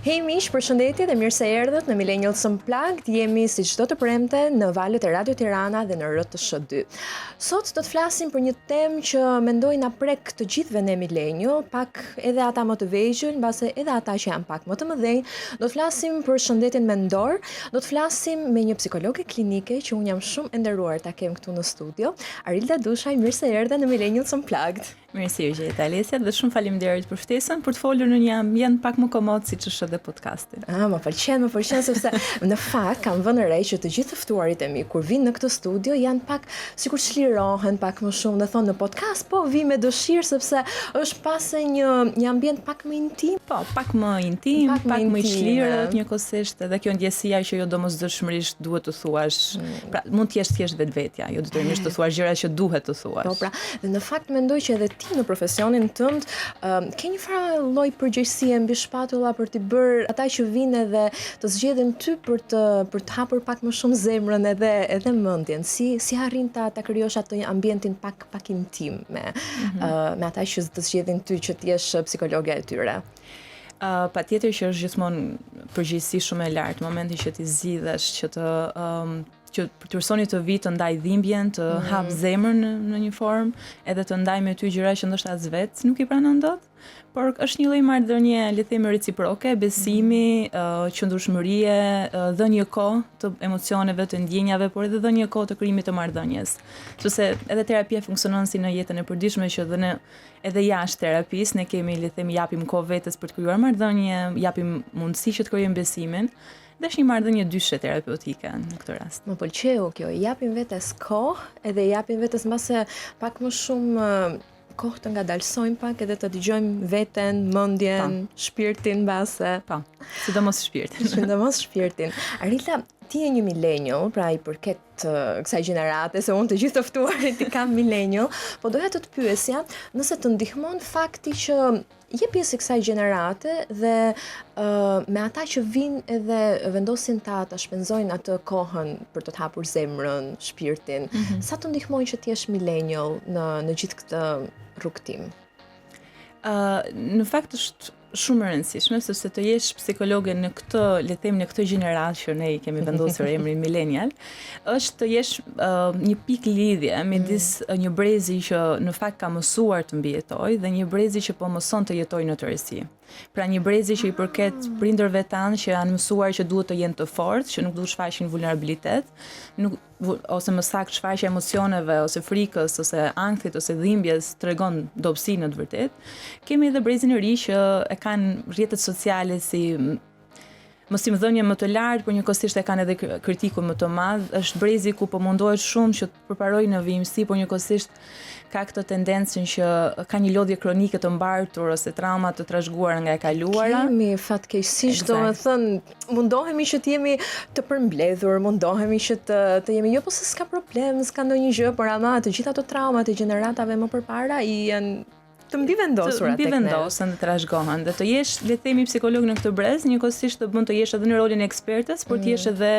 Hej miq, përshëndetje dhe mirë se erdhët në Millennials Unplugged. Jemi si çdo të premte në valët e Radio Tirana dhe në RTS2. Sot do të flasim për një temë që mendoj na prek të gjithëve ne millennial, pak edhe ata më të vegjël, mbase edhe ata që janë pak më të mëdhenj. Do të flasim për shëndetin mendor, do të flasim me një psikologe klinike që unë jam shumë e nderuar ta kem këtu në studio. Arilda Dushaj, mirë se erdhe në Millennials Unplugged. Mirë se u gjeta Alesia dhe shumë faleminderit për ftesën për të folur në një ambient pak më komod siç është edhe podcasti. Më pëlqen sepse në fakt kam vënë re që të gjithë të ftuarit e mi kur vinë në këtë studio janë pak sikur çlirohen pak më shumë dhe thonë në podcast, po vi me dëshirë sepse është pasë një ambient pak më intim. Po, pak më intim, pak më i çlirët, njëkohësisht edhe kjo ndjesia që jo domosdoshmërisht duhet të thuash. Pra, mund të jesh thjesht vetvetja, jo detyrimisht të thuash gjëra që duhet të thuash. Po pra, dhe në fakt mendoj që edhe ti në profesionin tënd ke një farë lloj përgjegjësie mbi shpatulla për të bërë ata që vinë edhe të zgjedhin ty për të hapur pak më shumë zemrën edhe mendjen. Si arrin ta krijosh atë ambientin pak intim me ata që të zgjedhin ty që të jesh psikologja e tyre. Patjetër që është gjithmonë përgjegjësi shumë e lartë në momentin që ti zgjidhesh që personi të vi të ndaj dhimbjen, të hap zemrën në një formë, edhe të ndaj me ty gjëra që ndoshta as vetë nuk i pranon dot, por është një lloj marrëdhënie, le të themi reciproke, besimi, qëndrueshmërie, dhënie kohë të emocioneve, të ndjenjave, por edhe dhënie kohë të krijimit të marrëdhënies. Sepse edhe terapia funksionon si në jetën e përditshme që edhe jashtë terapisë ne kemi, le të themi, japim kohë vetes për të krijuar marrëdhënie, japim mundësi që të krijojmë besimin. Dhe është një marrëdhënie dyshe terapeutike në këtë rast. Më pëlqeu kjo, japim vetes kohë edhe japim vetes mbase pak më shumë kohë të ngadalsojmë pak edhe të dëgjojmë veten, mendjen, shpirtin mbase. Po, sidomos shpirtin. Sidomos shpirtin. Arilda, ti je një millennial, pra i përket kësaj gjenerate, se unë të gjithë të ftuarit i kam millennial, po doja të pyesja nëse të ndihmon fakti që je pjesë e kësaj gjenerate dhe me ata që vinë edhe vendosin ta shpenzojnë atë kohën për të të hapur zemrën, shpirtin, sa të ndihmojnë që ti jesh millennial në gjithë këtë rrugtim? Në fakt është shumë e rëndësishme sepse të jesh psikologe në këtë, le të them, në këtë gjenerat që ne i kemi vendosur emrin millennial, është të jesh një pikë lidhje midis një brezi që në fakt ka mësuar të mbijetojë dhe një brezi që po mëson të jetojë në tërësi. Pra një brezi që i përket prindërve tanë që janë mësuar që duhet të jenë të fortë, që nuk duhet shfaqin vulnerabilitet, ose më saktë shfaqja emocioneve ose frikës ose ankthit ose dhimbjes tregon dobësi në të vërtetë. Kemi edhe brezin e ri që e kanë rrjetet sociale si mosimdhënie më të lartë, por njëkohësisht e kanë edhe kritikun më të madh. Është brezi ku po mundohet shumë që të përparojë në vijimësi, por njëkohësisht ka këtë tendencën që ka një lodhje kronike të mbartur ose trauma të trashëguara nga e kaluara. Kemi fatkeqësisht, domethënë, mundohemi që të jemi të përmbledhur, mundohemi që të jemi jo po se s'ka problem, s'ka ndonjë gjë, por ama të gjitha ato traumat e gjeneratave më përpara i janë të mbivendosura tek ne. Të mbivendosen dhe trashëgohen. Dhe të jesh, le të themi, psikolog në këtë brez, njëkohësisht të bën të jesh edhe në rolin e ekspertes, por të jesh edhe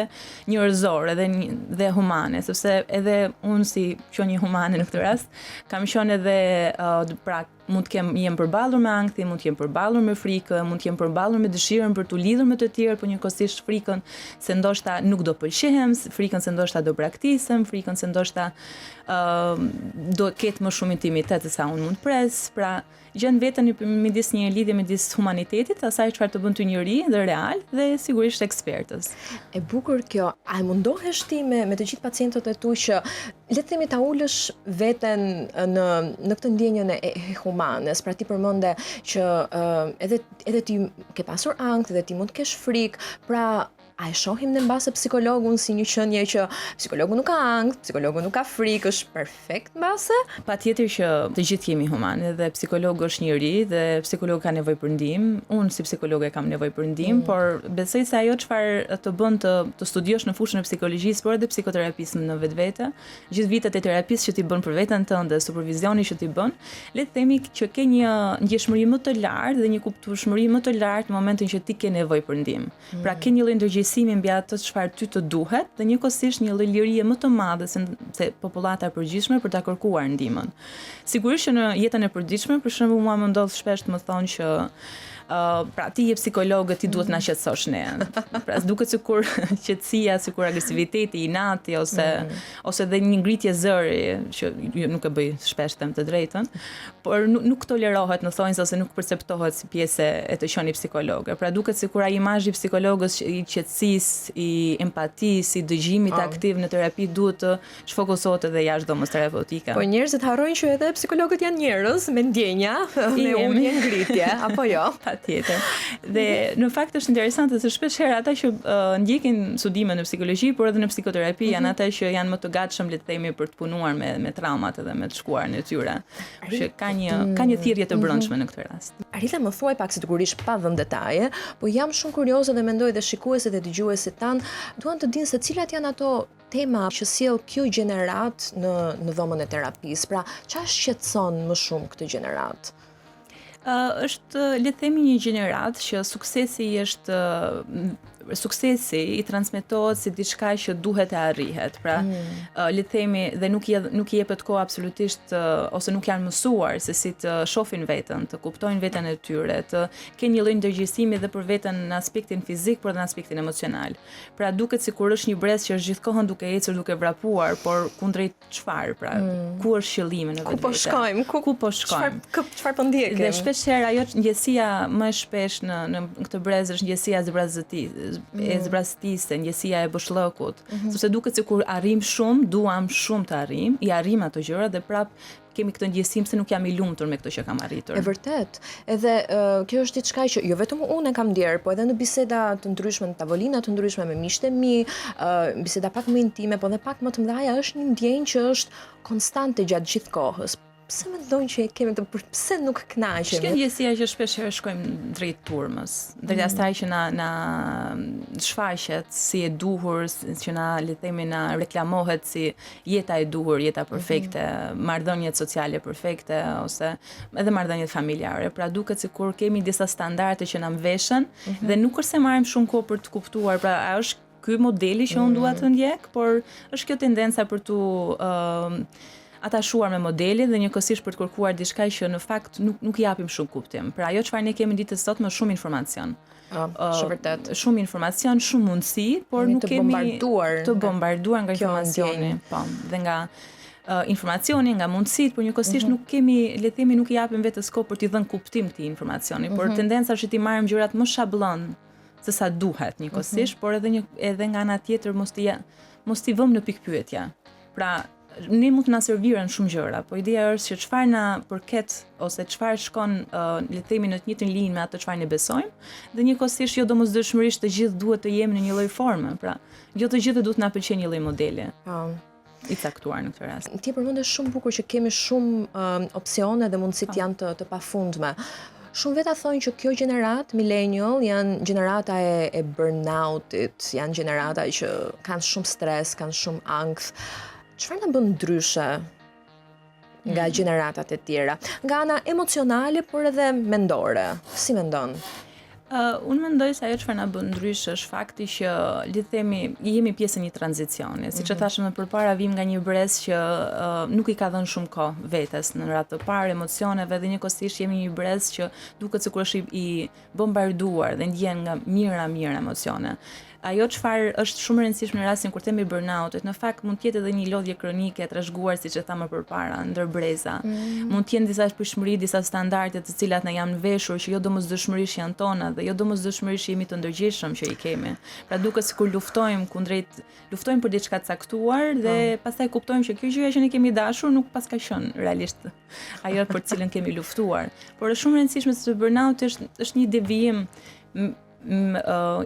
njerëzor, edhe humane, sepse edhe unë si qenie humane në këtë rast, kam qenë edhe pra mund të jem përballur me ankthi, mund të jem përballur me frikë, mund të jem përballur me dëshirën për të lidhur me të tjerë, por njëkohësisht frikën se ndoshta nuk do pëlqehem, frikën se ndoshta do braktisem, frikën se ndoshta do ketë më shumë intimitet se sa unë mund pres. Pra, gjen veten midis një lidhje midis humanitetit, asaj çfarë të bën ty njëri dhe real dhe sigurisht ekspertës. E bukur kjo. A mundohesh ti me të gjithë pacientët e tu që le të themi ta ulësh veten në këtë ndjenjën e humanes, pra ti përmende që edhe ti ke pasur ankth dhe ti mund të kesh frikë, pra a e shohim në mbase psikologun si një qenie që psikologu nuk ka ankth, psikologu nuk ka frikë, është perfekt mbase? Patjetër që të gjithë jemi humanë dhe psikologu është njëri dhe psikologu ka nevojë për ndihmë. Unë si psikologe kam nevojë për ndihmë, por besoj se ajo çfarë të bën të studiosh në fushën e psikologjisë, por edhe psikoterapisë në vetvete, gjithë vitet e terapisë që ti bën për veten tënde, supervizioni që ti bën, le të themi që ke një ndjeshmëri më të lartë dhe një kuptueshmëri më të lartë në momentin që ti ke nevojë për ndihmë. Pra ke një lloj ndërgjegjësie ndërgjegjësimi mbi atë çfarë ty të duhet dhe njëkohësisht një lloj lirie më të madhe se popullata e përgjithshme për ta kërkuar ndihmën. Sigurisht që në jetën e përditshme, për shembull, mua më ndodh shpesh të më thonë që pra ti je psikologët, ti duhet na qetësosh ne. Pra duket sikur qetësia, sikur agresiviteti, inati ose dhe një ngritje zëri që nuk e bëj shpesh them të drejtën, por nuk tolerohet në thonjës ose nuk perceptohet si pjesë e të qenë psikologe. Pra duket sikur ai imazhi i psikologës i qetësisë, i empatisë, i dëgjimit aktiv në terapi duhet të shfokusohet edhe jashtë dhomës terapeutike. Po njerëzit harrojnë që edhe psikologët janë njerëz me ndjenja, me ulje ngritje, apo jo? Tjetër. Dhe në fakt është interesante se shpesh herë ata që ndjekin studime në psikologji, por edhe në psikoterapi janë ata që janë më të gatshëm le të themi për të punuar me traumat edhe me të shkuarën e tyre. Që ka një thirrje të brendshme në këtë rast. Rita, më thuaj pak sigurisht pa dhënë detaje, po jam shumë kurioze dhe mendoj dhe shikuesit dhe dëgjuesit tanë duan të dinë se cilat janë ato tema që sjell kjo gjenerat në dhomën e terapisë. Pra, çfarë shqetëson më shumë këtë gjenerat? Është le të themi një gjenerat që suksesi i transmetohet si diçka që duhet e arrihet. Pra, le të themi dhe nuk i jepet kohë absolutisht ose nuk janë mësuar se si të shohin veten, të kuptojnë veten e tyre, të kenë një lloj ndërgjegjësimi dhe për veten në aspektin fizik, por edhe në aspektin emocional. Pra duket sikur është një brez që është gjithkohën duke ecur, duke vrapuar, por kundrejt çfarë? Pra, ku është qëllimi në vetë? Ku po shkojmë? Ku po shkojmë? Çfarë po ndjekim? Dhe shpesh herë ajo ndjesia më shpesh në këtë brez është ndjesia e zbrastisë, ndjesia e boshllëkut, sepse duket sikur arrim shumë, duam shumë të arrim, i arrim ato gjëra dhe prap kemi këtë ndjesim se nuk jam i lumtur me këtë që kam arritur. E vërtet. Edhe kjo është diçka që jo vetëm unë e kam ndjer, po edhe në biseda të ndryshme, në tavolina të ndryshme me miqtë e mi, biseda pak më intime, po edhe pak më të mëdha, është një ndjenjë që është konstante gjatë gjithë kohës. Pse mendojnë që kemi pse nuk kënaqemi? Është ndjesia që shpesh herë shkojmë drejt turmës, drejt asaj që na shfaqet si e duhur, që le të themi na reklamohet si jeta e duhur, jeta perfekte, marrëdhëniet sociale perfekte ose edhe marrëdhëniet familjare. Pra duket sikur kemi disa standarde që na mveshen dhe nuk është se marrim shumë kohë për të kuptuar, pra a është ky modeli që unë dua të ndjek, por është kjo tendenca për tu atashuar me modelin dhe njëkohësisht për të kërkuar diçka që në fakt nuk japim shumë kuptim. Pra ajo çfarë ne kemi ditës sot më shumë informacion. Shumë vërtet. Shumë informacion, shumë mundësi, por nuk kemi të bombarduar nga informacioni, po, dhe nga informacioni, nga mundësitë, por njëkohësisht nuk kemi, le të themi, nuk i japim vetes kohë për t'i dhënë kuptim këtij informacioni, por tendenca është që t'i marrim gjërat më shablon se sa duhet njëkohësisht, por edhe nga ana tjetër mos t'i vëmë në pikpyetje. Pra ne mund të na serviren shumë gjëra, po ideja është që çfarë na përket ose çfarë shkon le të themi në të njëjtën linjë me atë çfarë ne besojmë, dhe njëkohësisht jo domosdoshmërisht të gjithë duhet të jemi në një lloj forme, pra jo të gjithë duhet na pëlqejë një lloj modeli. I caktuar në këtë rast. Ti përmend shumë bukur që kemi shumë opsione dhe mundësit janë të pafundme. Shumë veta thonë që kjo gjenerat, millennial, janë gjenerata e burnoutit, janë gjenerata që kanë shumë stres, kanë shumë ankth. Çfarë na bën ndryshe nga gjeneratat e tjera? Nga ana emocionale, por edhe mendore. Si mendon? Unë mendoj se ajo çfarë na bën ndryshe është fakti që le të themi jemi pjesë e një tranzicioni. Siç e thashëm më përpara, vim nga një brez që nuk i ka dhënë shumë kohë vetes në radhë të parë emocioneve dhe njëkohësisht jemi një brez që duket sikur është i bombarduar dhe ndjen nga mira emocione. Ajo çfarë është shumë e rëndësishme në rastin kur themi burnoutit, në fakt mund të jetë edhe një lodhje kronike e trashëguar siç e thamë më përpara, ndër breza. Mund të jenë disa pritshmëri, disa standarde të cilat na janë veshur që jo domosdoshmërisht janë tona dhe jo domosdoshmërisht jemi të ndërgjegjshëm që i kemi. Pra duket sikur luftojmë për diçka të caktuar dhe pastaj kuptojmë që kjo gjëja që ne kemi dashur nuk pas ka qenë realisht ajo për të cilën kemi luftuar. Por është shumë e rëndësishme se burnouti është një devijim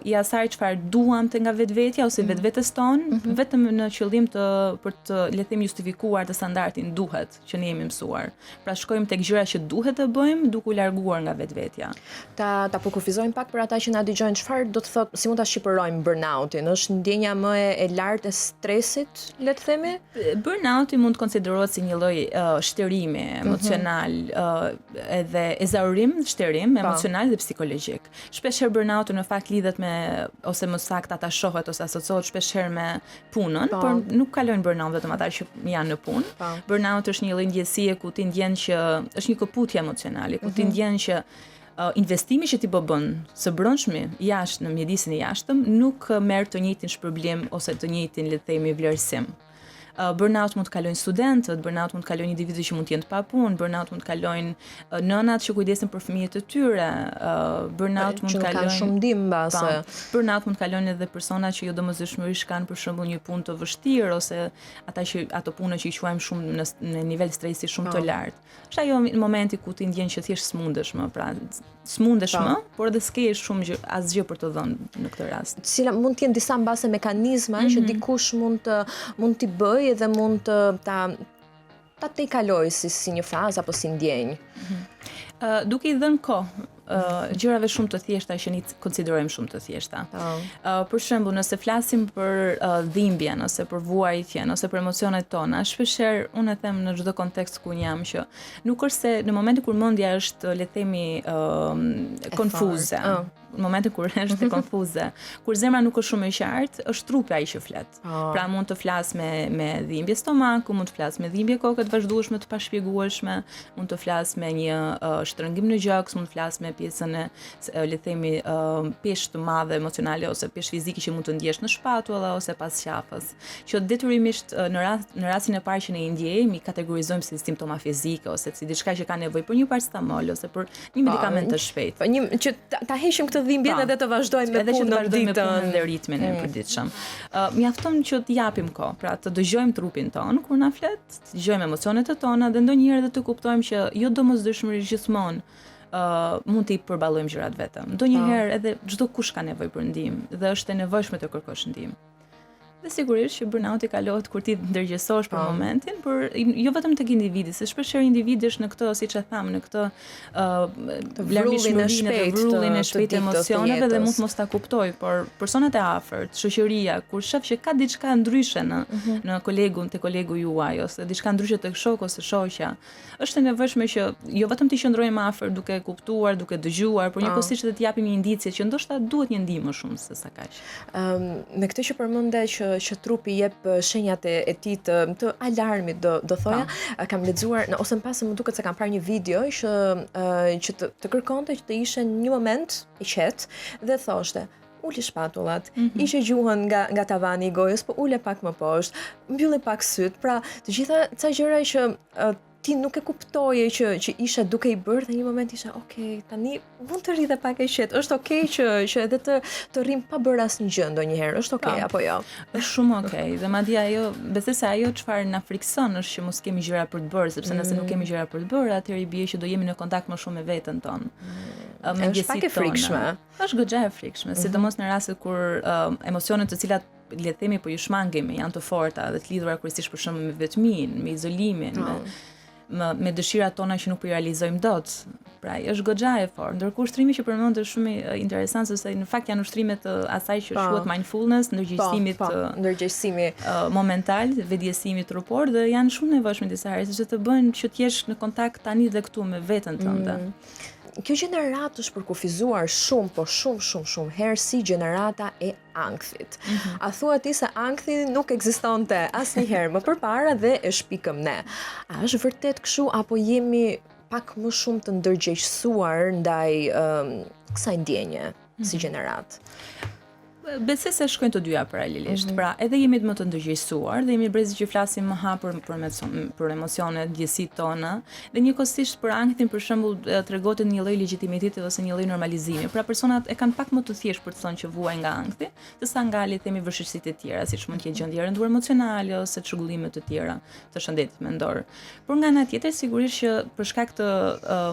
i asaj çfarë duam te nga vetvetja ose vetvetes tonë, vetëm në qëllim për të le të themi justifikuar të standardin duhet që ne jemi mësuar. Pra shkojmë tek gjëra që duhet të bëjmë duke u larguar nga vetvetja. Ta po kufizojmë pak për ata që na dëgjojnë, çfarë do të thotë, si mund ta shqipërojmë burnoutin? Është ndjenja më e lartë e stresit, le të themi? Burnouti mund të konsiderohet si një lloj shterimi emocional edhe ezaurim, shtërim emocional dhe psikologjik. Shpesh burnout burnouti në fakt lidhet me ose më saktë ata shohet ose asociohet shpeshherë me punën, Po. por nuk kalojnë burnout vetëm ata që janë në punë. Po. Burnout është një lloj ndjesie ku ti ndjen që është një koputje emocionale, ku ti ndjen që investimi që ti bën së brendshmi jashtë në mjedisin e jashtëm nuk merr të njëjtin shpërblim ose të njëjtin le të themi vlerësim. Burnout mund të kalojnë studentët, burnout mund të kalojnë individët që mund të jenë të papunë, burnout mund të kalojnë nënat që kujdesin për fëmijët e tyre, burnout mund të Që nuk kanë kalojnë shumë ndim mbase. burnout mund të kalojnë edhe persona që jo domosdoshmërisht kanë për shembull një punë të vështirë ose ato puna që i quajmë shumë në nivel stresi shumë të lartë. Është ajo momenti ku ti ndjen që thjesht smundesh më, pra smundesh më, por edhe s'ke shumë asgjë për të dhënë në këtë rast. Cila mund të jenë disa mbase mekanizma që dikush mund t'i bëjë dhe mund ta tejkaloj si një fazë apo si ndjenjë. Duke i dhënë kohë gjërave shumë të thjeshta që ne konsiderojmë shumë të thjeshta. Për shembull, nëse flasim për dhimbjen ose për vuajtjen ose për emocionet tona, shpeshherë unë e them në çdo kontekst ku jam që nuk është se në momentin kur mendja është le të themi konfuze. Në momentin kur është konfuze, kur zemra nuk është shumë e qartë, është trupi ai që flet. Pra mund të flas me dhimbje stomaku, mund të flas me dhimbje koke të vazhdueshme të pashpjegueshme, mund të flas me një shtrëngim në gjoks, mund të flas me pjesën e le të themi peshë të madhe emocionale ose peshë fizike që mund të ndjesh në shpatulla ose pas qafës. Që detyrimisht në rastin e parë që ne i ndjejmë, i kategorizojmë si simptoma fizike ose si diçka që ka nevojë për një paracetamol ose për një medikament të shpejtë. Që ta heqim këtë dhimbjen edhe të vazhdojmë me punën dhe ritmin e përditshëm. Mjafton që të japim kohë, pra të dëgjojmë trupin ton kur na flet, të dëgjojmë emocionet e tona dhe ndonjëherë edhe të kuptojmë që jo domosdoshmërisht gjithmonë mund të i përballojmë gjërat vetëm. Ndonjëherë edhe çdo kush ka nevojë për ndihmë dhe është e nevojshme të kërkosh ndihmë. Dhe sigurisht që burnouti kalohet kur ti ndërgjegjësohesh për momentin, por jo vetëm tek individi, se shpeshherë individi është në këtë, siç e tham, në këtë vrullin e shpejtë të emocioneve dhe mund të mos ta kuptoj, por personat e afërt, shoqëria, kur shef që ka diçka ndryshe në kolegu juaj ose diçka ndryshe tek shoku ose shoqja, është e nevojshme që jo vetëm të qëndrojmë më afër duke kuptuar, duke dëgjuar, por njëkohësisht edhe të japim një indicie që ndoshta duhet një ndihmë më shumë se sa kaq. Me këtë që përmende që trupi jep shenjat e tij të alarmit do thoja, kam lexuar ose më pas më duket se kam parë një video që të kërkonte që të ishe në një moment i qetë dhe thoshte uli shpatullat, ishe gjuhën nga tavani i gojës, po ule pak më poshtë, mbylle pak syt, pra të gjitha ca gjëra që ti nuk e kuptoje që ishe duke i bërë dhe një moment ishe, okay, tani mund të rri dhe pak e qetë, është okay që edhe të rrim pa bërë asnjë gjë ndonjëherë, është okay apo jo? Është shumë okay, dhe madje ajo, besoj se ajo çfarë na frikson është që mos kemi gjëra për të bërë, sepse nëse nuk kemi gjëra për të bërë, atëherë i bie që do jemi në kontakt më shumë me veten tonë. Është pak e frikshme. Është goxha e frikshme, sidomos në rastet kur emocionet të cilat le të themi po ju shmangemi janë të forta dhe të lidhura kryesisht për shembull me vetminë, me izolimin, me dëshirat tona që nuk po i realizojmë dot. Pra, është goxha e fortë. Ndërkohë ushtrimi që përmend është shumë interesant sepse në fakt janë ushtrime të asaj që quhet mindfulness, ndërgjegjësimi momental, vetëdijësimi trupor dhe janë shumë nevojshme disa herë sepse të bëjnë që të jesh në kontakt tani dhe këtu me veten tënde. Kjo gjenerat është përkufizuar shumë herë si gjenerata e ankthit. A thua ti se ankthi nuk ekzistonte asnjëherë më përpara dhe e shpikëm ne. A është vërtet kështu apo jemi pak më shumë të ndërgjegjësuar ndaj kësaj ndjenje si gjenerat? Besoj se shkojnë të dyja paralelisht. Pra, edhe jemi më të ndërgjegjësuar dhe jemi brezi që flasim më hapur për emocionet, ndjesitë tona, dhe njëkohësisht për ankthin për shembull tregohet një lloj legitimiteti ose një lloj normalizimi. Pra personat e kanë pak më të thjeshtë për të thënë që vuajnë nga ankthi, sesa nga le të themi vështirësitë e tjera, siç mund të jetë gjendje rënduar emocionale ose çrregullime të tjera të shëndetit mendor. Por nga ana tjetër sigurisht që për shkak të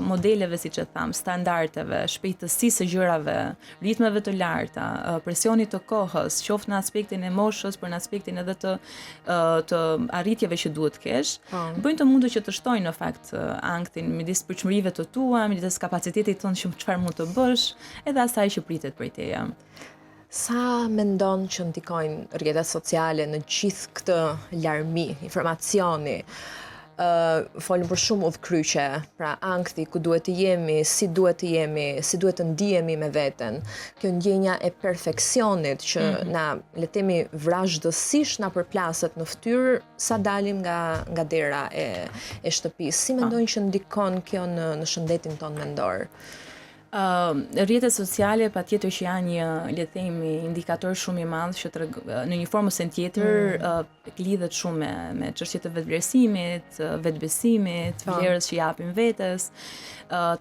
modeleve siç e tham, standardeve, shpejtësisë së gjërave, ritmeve të larta, presionit të kohës, qoftë në aspektin e moshës, por në aspektin edhe të arritjeve që duhet të kesh, bëjnë të mundur që të shtojnë në fakt ankthin midis pritshmërive të tua, midis kapacitetit tënd që çfarë mund të bësh, edhe asaj që pritet prej teje. Sa mendon që ndikojnë rrjetet sociale në gjithë këtë larmi, informacioni? folën për shumë udhkryqe, pra ankthi, ku duhet të jemi, si duhet të ndihemi me veten. Kjo ndjenja e perfeksionit që na le të themi vrazhdësisht na përplaset në fytyrë sa dalim nga dera e shtëpisë. Si mendojnë që ndikon kjo në shëndetin ton mendor? Rrjetet sociale patjetër që janë një, le të themi, indikator shumë i madh që në një formë ose tjetër lidhet shumë me çështjet e vetëvlerësimit, vetbesimit, vlerës që japim vetes,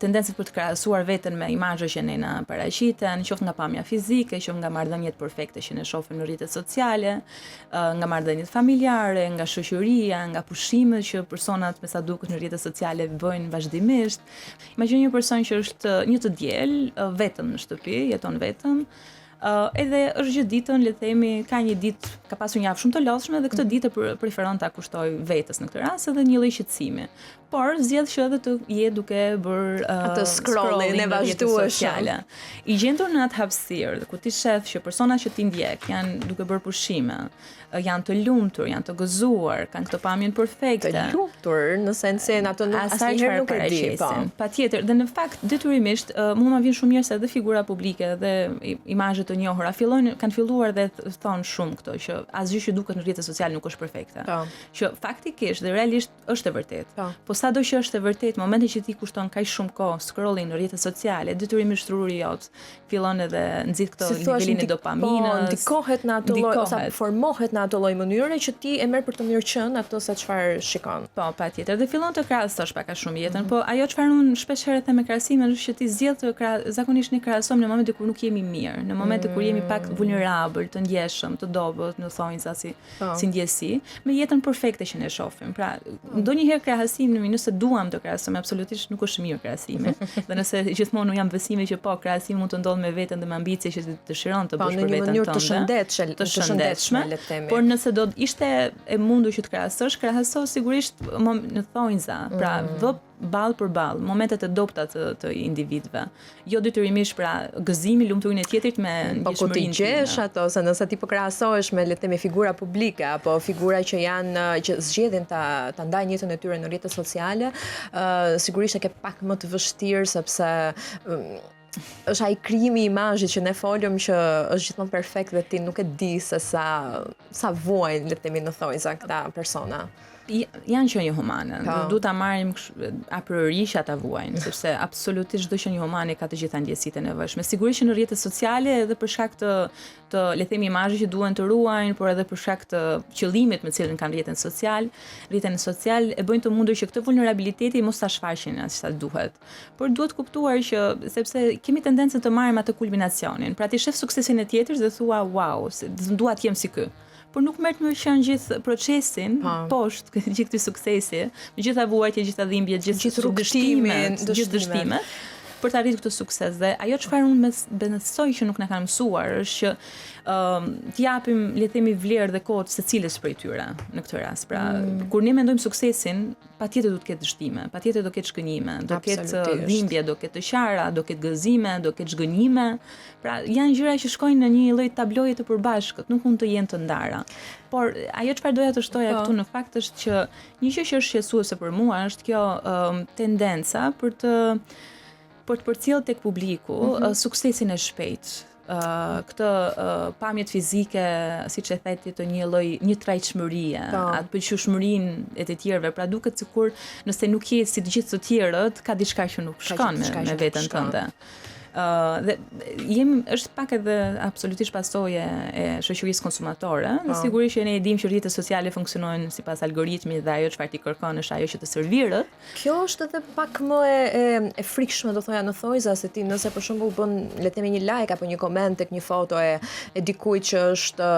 tendencët për të krahasuar veten me imazhe që ne na paraqiten, qoftë nga pamja fizike, qoftë nga marrëdhëniet perfekte që ne shohim në rrjetet sociale, nga marrëdhëniet familjare, nga shoqëria, nga pushimet që personat me sa duket në rrjetet sociale bëjnë vazhdimisht. Imagjino një person që është një të diel, vetëm në shtëpi, jeton vetëm, edhe është gjithë ditën, le të themi, ka pasur një javë shumë të lodhshme dhe këtë ditë preferon ta kushtoj vetes në këtë rast edhe një lloj shqetësimi. Por zgjedh që edhe të jetë duke bërë atë scrolling e vazhdueshëm. I gjendur në atë hapësirë, ku ti shef që personat që ti ndjek janë duke bërë pushime, janë të lumtur, janë të gëzuar, kanë këtë pamjen perfekte. Të lumtur në sensin ato asnjëherë nuk e di. Patjetër, dhe në fakt detyrimisht mua më vjen shumë mirë se edhe figura publike dhe imazhe të njohura kanë filluar dhe thonë shumë këto që asgjë që duket në rrjetet sociale nuk është perfekte. Që faktikisht dhe realisht është e vërtetë. Po sado që është e vërtetë, momentin që ti kushton kaq shumë kohë scrolling në rrjetet sociale, detyrimisht truri jot fillon edhe nxit këtë nivelin e dopaminës. Ndikohet në ato lloj ose formohet në ato lloj mënyre që ti e merr për të mirë qenë ato sa çfarë shikon. Po, patjetër. Dhe fillon të krahasosh pak a shumë jetën, po ajo çfarë unë shpesh herë them me krahasimin është që ti zgjedh zakonisht ne krahasojmë në momente kur nuk jemi mirë, në momente kur jemi pak vulnerabël, të ndjeshëm, të dobët, në thonjza si ndjesi, me jetën perfekte që ne shohim. Pra, ndonjëherë krahasimi nëse duam të krahasojmë, absolutisht nuk është mirë krahasimi. Dhe nëse gjithmonë jam besimi që po krahasimi mund të ndodhë me veten dhe me ambicie që dëshiron të bësh për veten tënde. Të shëndetshme, le të themi. Por nëse do ishte e mundur që të krahaso sigurisht në thonjza, pra ball për ball, momentet e dobta të individëve. Jo detyrimisht pra gëzimi, lumturinë e tjetrit me ndjeshmërinë. Po ku ti gjesh ato, se nëse ti po krahasohesh me le të themi figura publike apo figura që që zgjedhin ta ndajnë jetën e tyre në rrjetet sociale, sigurisht e ke pak më të vështirë sepse është ai krijimi i imazhit që ne folëm që është gjithmonë perfekt dhe ti nuk e di se sa vuajnë le të themi në thonjza këta persona. Janë qenie humane. Duhet ta marrim a priori që ata vuajnë, sepse absolutisht çdo qenie humane ka të gjitha ndjesitë e nevojshme. Sigurisht që në rrjetet sociale edhe për shkak të le të themi imazhit që duhen të ruajnë, por edhe për shkak të qëllimit me cilën kanë rrjetin social e bëjnë të mundur që këtë vulnerabiliteti mos ta shfaqin as sa duhet. Por duhet kuptuar që sepse kemi tendencën të marrim atë kulminacionin. Pra ti shef suksesin e tjetrit dhe thua wow, dua të jem si ky. Por nuk merret më qenë gjithë procesin poshtë gjithë këtij suksesi, me gjitha vuajtjet, gjitha dhimbjet, gjithë rrugëtimet, gjithë dështimet për të arritur këtë sukses. Dhe ajo çfarë unë besoj që nuk na kanë mësuar është që t'i japim le të themi vlerë dhe kohë secilës prej tyre në këtë rast. Pra, kur ne mendojmë suksesin, patjetër do të ketë dështime, patjetër do ketë shkënjime, do ketë dhimbje, do ketë të qara, do ketë gëzime, do ketë zhgënjime. Pra, janë gjëra që shkojnë në një lloj tabloje të përbashkët, nuk mund të jenë të ndara. Por ajo çfarë doja të shtoja këtu në fakt është që një gjë që është shqetësuese për mua është kjo tendenca për të përcjell tek publiku suksesin e shpejtë. Këtë pamjet fizike, siç e theti, të një trajtshmërie, atë pëlqyeshmërinë e të tjerëve, pra duket sikur nëse nuk je si të gjithë të tjerët, ka diçka që nuk shkon me veten tënde. Dhe është pak edhe absolutisht pasojë e shoqërisë konsumatore, dhe sigurisht që ne e dimë që rrjetet sociale funksionojnë sipas algoritmit dhe ajo çfarë ti kërkon është ajo që të servirët. Kjo është edhe pak më e frikshme do thoja në thojza se ti nëse për shembull bën le të themi një like apo një koment tek një foto e dikujt që është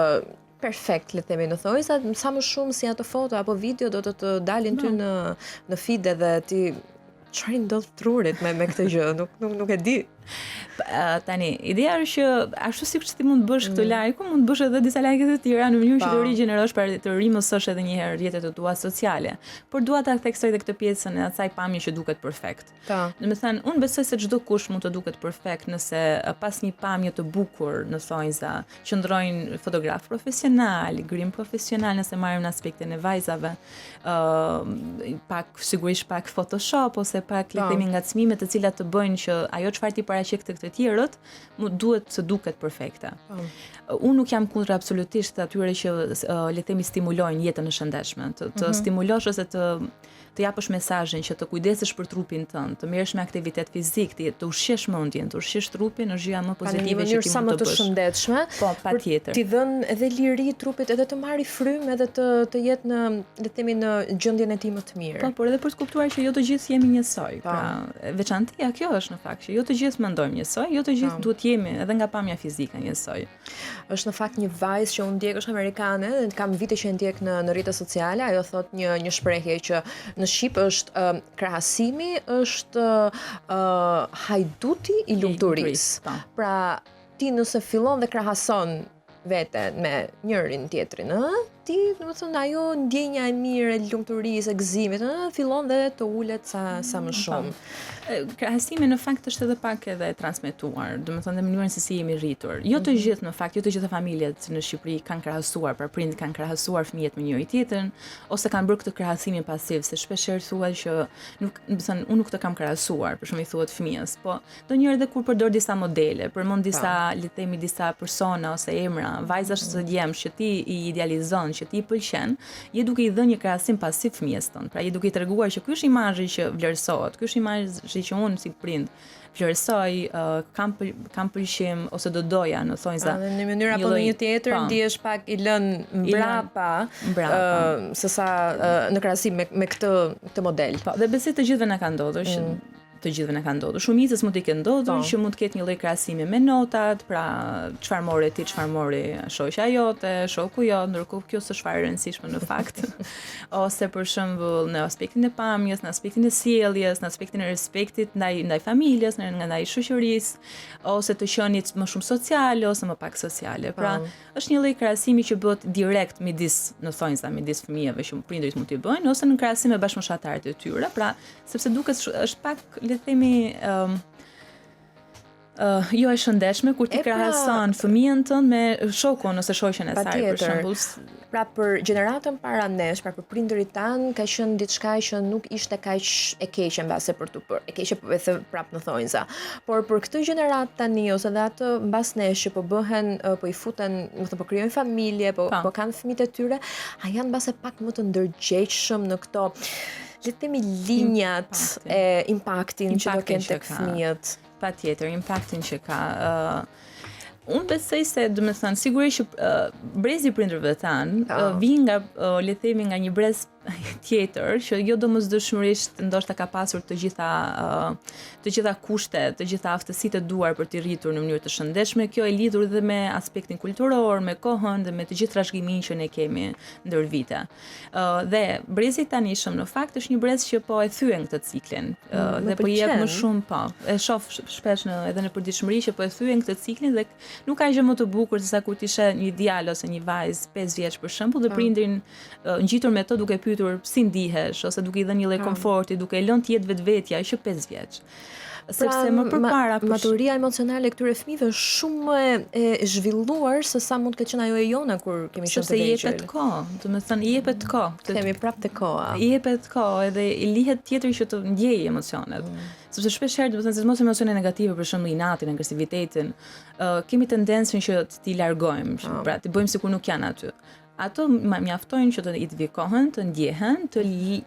perfekt, le të themi në thojza, sa më shumë si ato foto apo video do të dalin ty në feed dhe ti çfarë ndodh trurit me këtë gjë, nuk e di. Tani, ideja është që ashtu siç ti mund të bësh këtë lajku, mund të bësh edhe disa lajke të tjera në mënyrë që të rigjenerosh për të rimësosh edhe një herë rrjetet e tua sociale. Por dua ta theksoj edhe këtë pjesën e asaj pamje që duket perfekt. Domethënë, unë besoj se çdo kush mund të duket perfekt nëse pas një pamje të bukur në thonjza qëndrojnë fotograf profesional, grim profesional nëse marrim në aspektin e vajzave, sigurisht pak Photoshop ose pak le të themi ngacmime të cilat të bëjnë që ajo çfarë ti paraqet të tjerët, duhet të duket perfekte. Unë nuk jam kundër absolutisht atyre që le të themi stimulojnë jetën e shëndetshme, të stimulosh ose të japësh mesazhin që të kujdesesh për trupin tënd, të merresh me aktivitet fizik, të ushqesh mendjen, të ushqesh trupin, është gjëja më pozitive që ti mund të bësh. Sa më të shëndetshme. Po, patjetër. Ti dhën edhe liri trupit edhe të marrë frymë edhe të jetë në le të themi në gjendjen e tij më të mirë. Po, por edhe për të kuptuar që jo të gjithë jemi njësoj. Pra, veçantia kjo është në fakt që jo të gjithë mendojmë njësoj, jo të gjithë duhet jemi edhe nga pamja fizike njësoj. Është në fakt një vajzë që unë ndjek është amerikane, kam vite që ndjek në rrjetet sociale, ajo thot një shprehje që në shqip është krahasimi është hajduti i lumturisë. Pra ti nëse fillon dhe krahason veten me njërin tjetrin, ti, domethënë ajo ndjenja e mirë e lumturisë, e gëzimit, fillon dhe të ulet sa më shumë. Krahasimi në fakt është edhe pak edhe transmetuar, domethënë në mënyrën se si jemi rritur. Jo të gjithë në fakt, jo të gjitha familjet në Shqipëri kanë krahasuar, pra prindit kanë krahasuar fëmijët me njëri tjetrin ose kanë bërë këtë krahasimin pasiv, se shpeshherë thuhet që nuk, domethënë unë nuk të kam krahasuar, për shembull i thuhet fëmijës, po ndonjëherë edhe kur përdor disa modele, përmend disa, le të themi disa persona ose emra, vajzash të djemsh që ti i idealizon, që ti i pëlqen, je duke i dhënë një krahasim pasiv fëmijës tënd. Pra je duke i treguar që ky është imazhi që vlerësohet, ky është imazhi që unë si prind vlerësoj, kam pëlqim ose do doja në thonjza. Në mënyrë apo në një tjetër ndihesh pak i lënë mbrapa sesa në krahasim me këtë model. Po, dhe besoj të gjithëve na ka ndodhur që Shumicës mund t'i ketë ndodhur që mund të ketë një lloj krahasimi me notat, pra çfarë more ti, çfarë mori shoqja jote, shoku jot, ndërkohë kjo s'është fare e rëndësishme në fakt. Ose për shembull në aspektin e pamjes, në aspektin e sjelljes, në aspektin e respektit ndaj familjes, ndaj shoqërisë, ose të qenit më shumë sociale ose më pak sociale. Pra, është një lloj krahasimi që bëhet direkt midis fëmijëve që prindërit mund t'i bëjnë ose në krahasim me bashkëmoshatarët e tyre, pra sepse duket është pak le të themi jo e shëndetshme kur ti krahason fëmijën tënd me shokun ose shoqen e saj për shembull. Pra për gjeneratën para nesh, pra për prindërit tanë, ka qenë diçka që nuk ishte kaq e keqe mbase për tu bërë. E keqe po e the prap në thonjza. Por për këtë gjenerat tani ose dhe atë mbas nesh që po bëhen, po i futen, do të po krijojnë familje, po kanë fëmijët e tyre, a janë mbase pak më të ndërgjegjshëm në këto le të themi linjat e impaktin që do kenë tek fëmijët. Patjetër, impaktin që ka. Unë besoj se, domethënë, sigurisht që brezi i prindërve tanë vjen nga le të themi nga një brez tjetër që jo domosdoshmërisht ndoshta ka pasur të gjitha kushtet, të gjitha aftësitë e duar për të rritur në mënyrë të shëndetshme. Kjo e lidhur edhe me aspektin kulturor, me kohën dhe me të gjithë trashëgiminë që ne kemi ndër vite. Dhe brezi i tanishëm në fakt është një brez që po e thyen këtë ciklin dhe po i jep më shumë, po. E shoh shpesh edhe në përditshmëri që po e thyen këtë ciklin dhe nuk ka gjë më të bukur se sa kur ti sheh një djalë ose një vajzë 5 vjeç për shembull dhe prindrin ngjitur me to duke pyetur si ndihesh ose duke i dhënë një lloj komforti, duke e lënë të jetë vetvetja që 5 vjeç. Sepse më përpara maturia emocionale e këtyre fëmijëve është shumë më e zhvilluar se sa mund të ketë qenë ajo e jona kur kemi qenë të vegjël. Sepse jepet kohë, domethënë jepet kohë. Themi prapë te koha. Jepet kohë edhe i lihet tjetër që të ndjejë emocionet. Sepse shpesh herë domethënë se mos emocione negative për shembull inatin, agresivitetin, kemi tendencën që t'i largojmë, pra t'i bëjmë sikur nuk janë aty. Ato mjaftojnë që të i të vi kohën, të ndjehen, të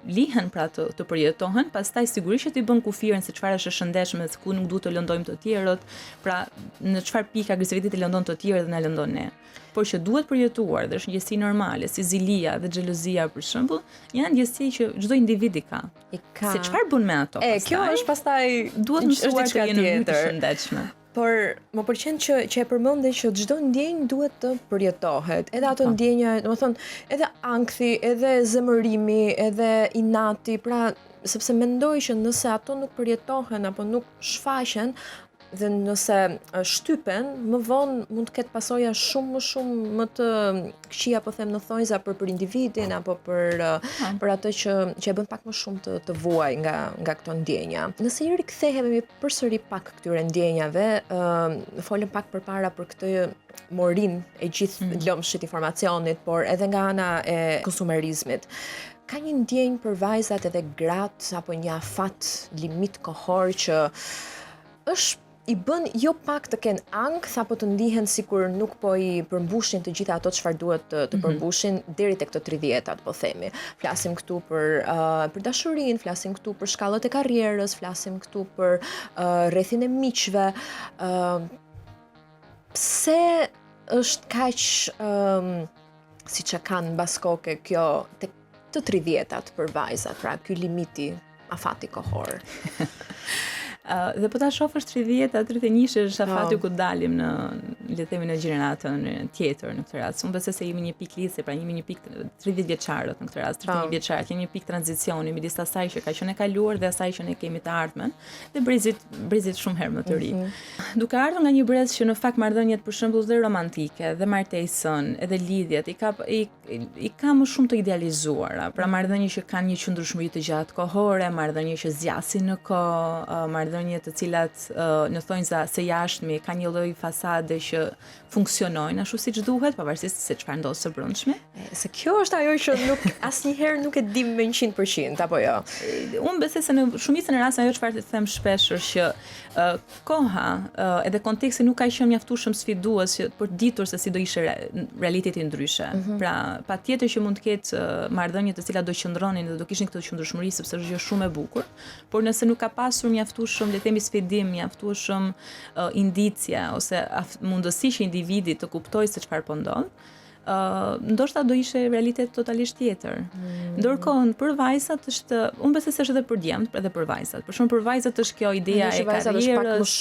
lihen pra të përjetohen, pastaj sigurisht që t'i bën kufirin se çfarë është e shëndetshme, se ku nuk duhet të lëndojmë të tjerët, pra në çfarë pikë agresiviteti lëndon të tjerët dhe na lëndon ne. Por që duhet përjetuar dhe është një gjësi normale, si zilia dhe xhelozia për shembull, janë gjësi që çdo individ i ka. Se çfarë bën me ato? Kjo është pastaj duhet mësuar të jenë në mënyrë të shëndetshme. Por më pëlqen që e përmendë që çdo ndjenjë duhet të përjetohet. Edhe ato ndjenja, domethënë, edhe ankthi, edhe zemërimi, edhe inati, pra sepse mendoj që nëse ato nuk përjetohen apo nuk shfaqen, dhe nëse shtypen, më vonë mund të ketë pasoja shumë më të këqija, po them në thonjza për individin apo për atë që e bën pak më shumë të vuaj nga këto ndjenja. Nëse i rikthehemi përsëri pak këtyre ndjenjave, folëm pak përpara për këtë morin e gjithë lëmshit informacionit, por edhe nga ana e konsumerizmit. Ka një ndjenjë për vajzat edhe gratë apo një afat limit kohor që i bën jo pak të kenë ankth apo të ndihen sikur nuk po i përmbushin të gjitha ato çfarë duhet të përmbushin deri tek të 30-tat, po themi. Flasim këtu për dashurinë, flasim këtu për shkallët e karrierës, flasim këtu për rrethin e miqve. Pse është kaq siç e kanë mbas koke kjo tek të 30-tat për vajzat, pra ky limiti afati kohor? Dhe po ta shofësh 30-31 është afati ku dalim në le të themi në gjeneratën tjetër në këtë rast. Unë besoj se jemi një pikë lidhje, pra jemi një pikë 30 vjeçarët në këtë rast, 31 vjeçarët, kemi një pikë tranzicioni midis asaj që ka qenë e kaluar dhe asaj që ne kemi të ardhmen, dhe brezit shumë herë më të ri. Duke ardhur nga një brez që në fakt marrëdhëniet për shembull dhe romantike, dhe martesën, edhe lidhjet, i ka më shumë të idealizuara, pra marrëdhënie që kanë një qëndrueshmëri të gjatë kohore, marrëdhënie që zgjasin në kohë, marrëdhënie të cilat në thonjza së jashtme kanë një lloj fasade që funksionojnë ashtu siç duhet, pavarësisht se çfarë ndodh së brendshme. Se kjo është ajo që asnjëherë nuk e dim me 100%, apo jo? Unë besoj se në shumicën e rasteve ajo çfarë them shpesh është që koha edhe konteksti nuk ka qenë mjaftueshëm sfidues për të ditur se si do ishte realiteti ndryshe. Pra, patjetër që mund të ketë marrëdhënie të cilat do qëndronin dhe do kishin këtë qëndrueshmëri sepse është gjë shumë e bukur, por nëse nuk ka pasur mjaftueshëm, le të themi, sfidim, mjaftueshëm indicie ose mundësi që individi të kuptojë se çfarë po ndodh, ndoshta do ishte realitet totalisht tjetër. Ndërkohë për vajzat është, unë besoj se është edhe për djemt, edhe për vajzat. Për shembull për vajzat është kjo ideja e karrierës.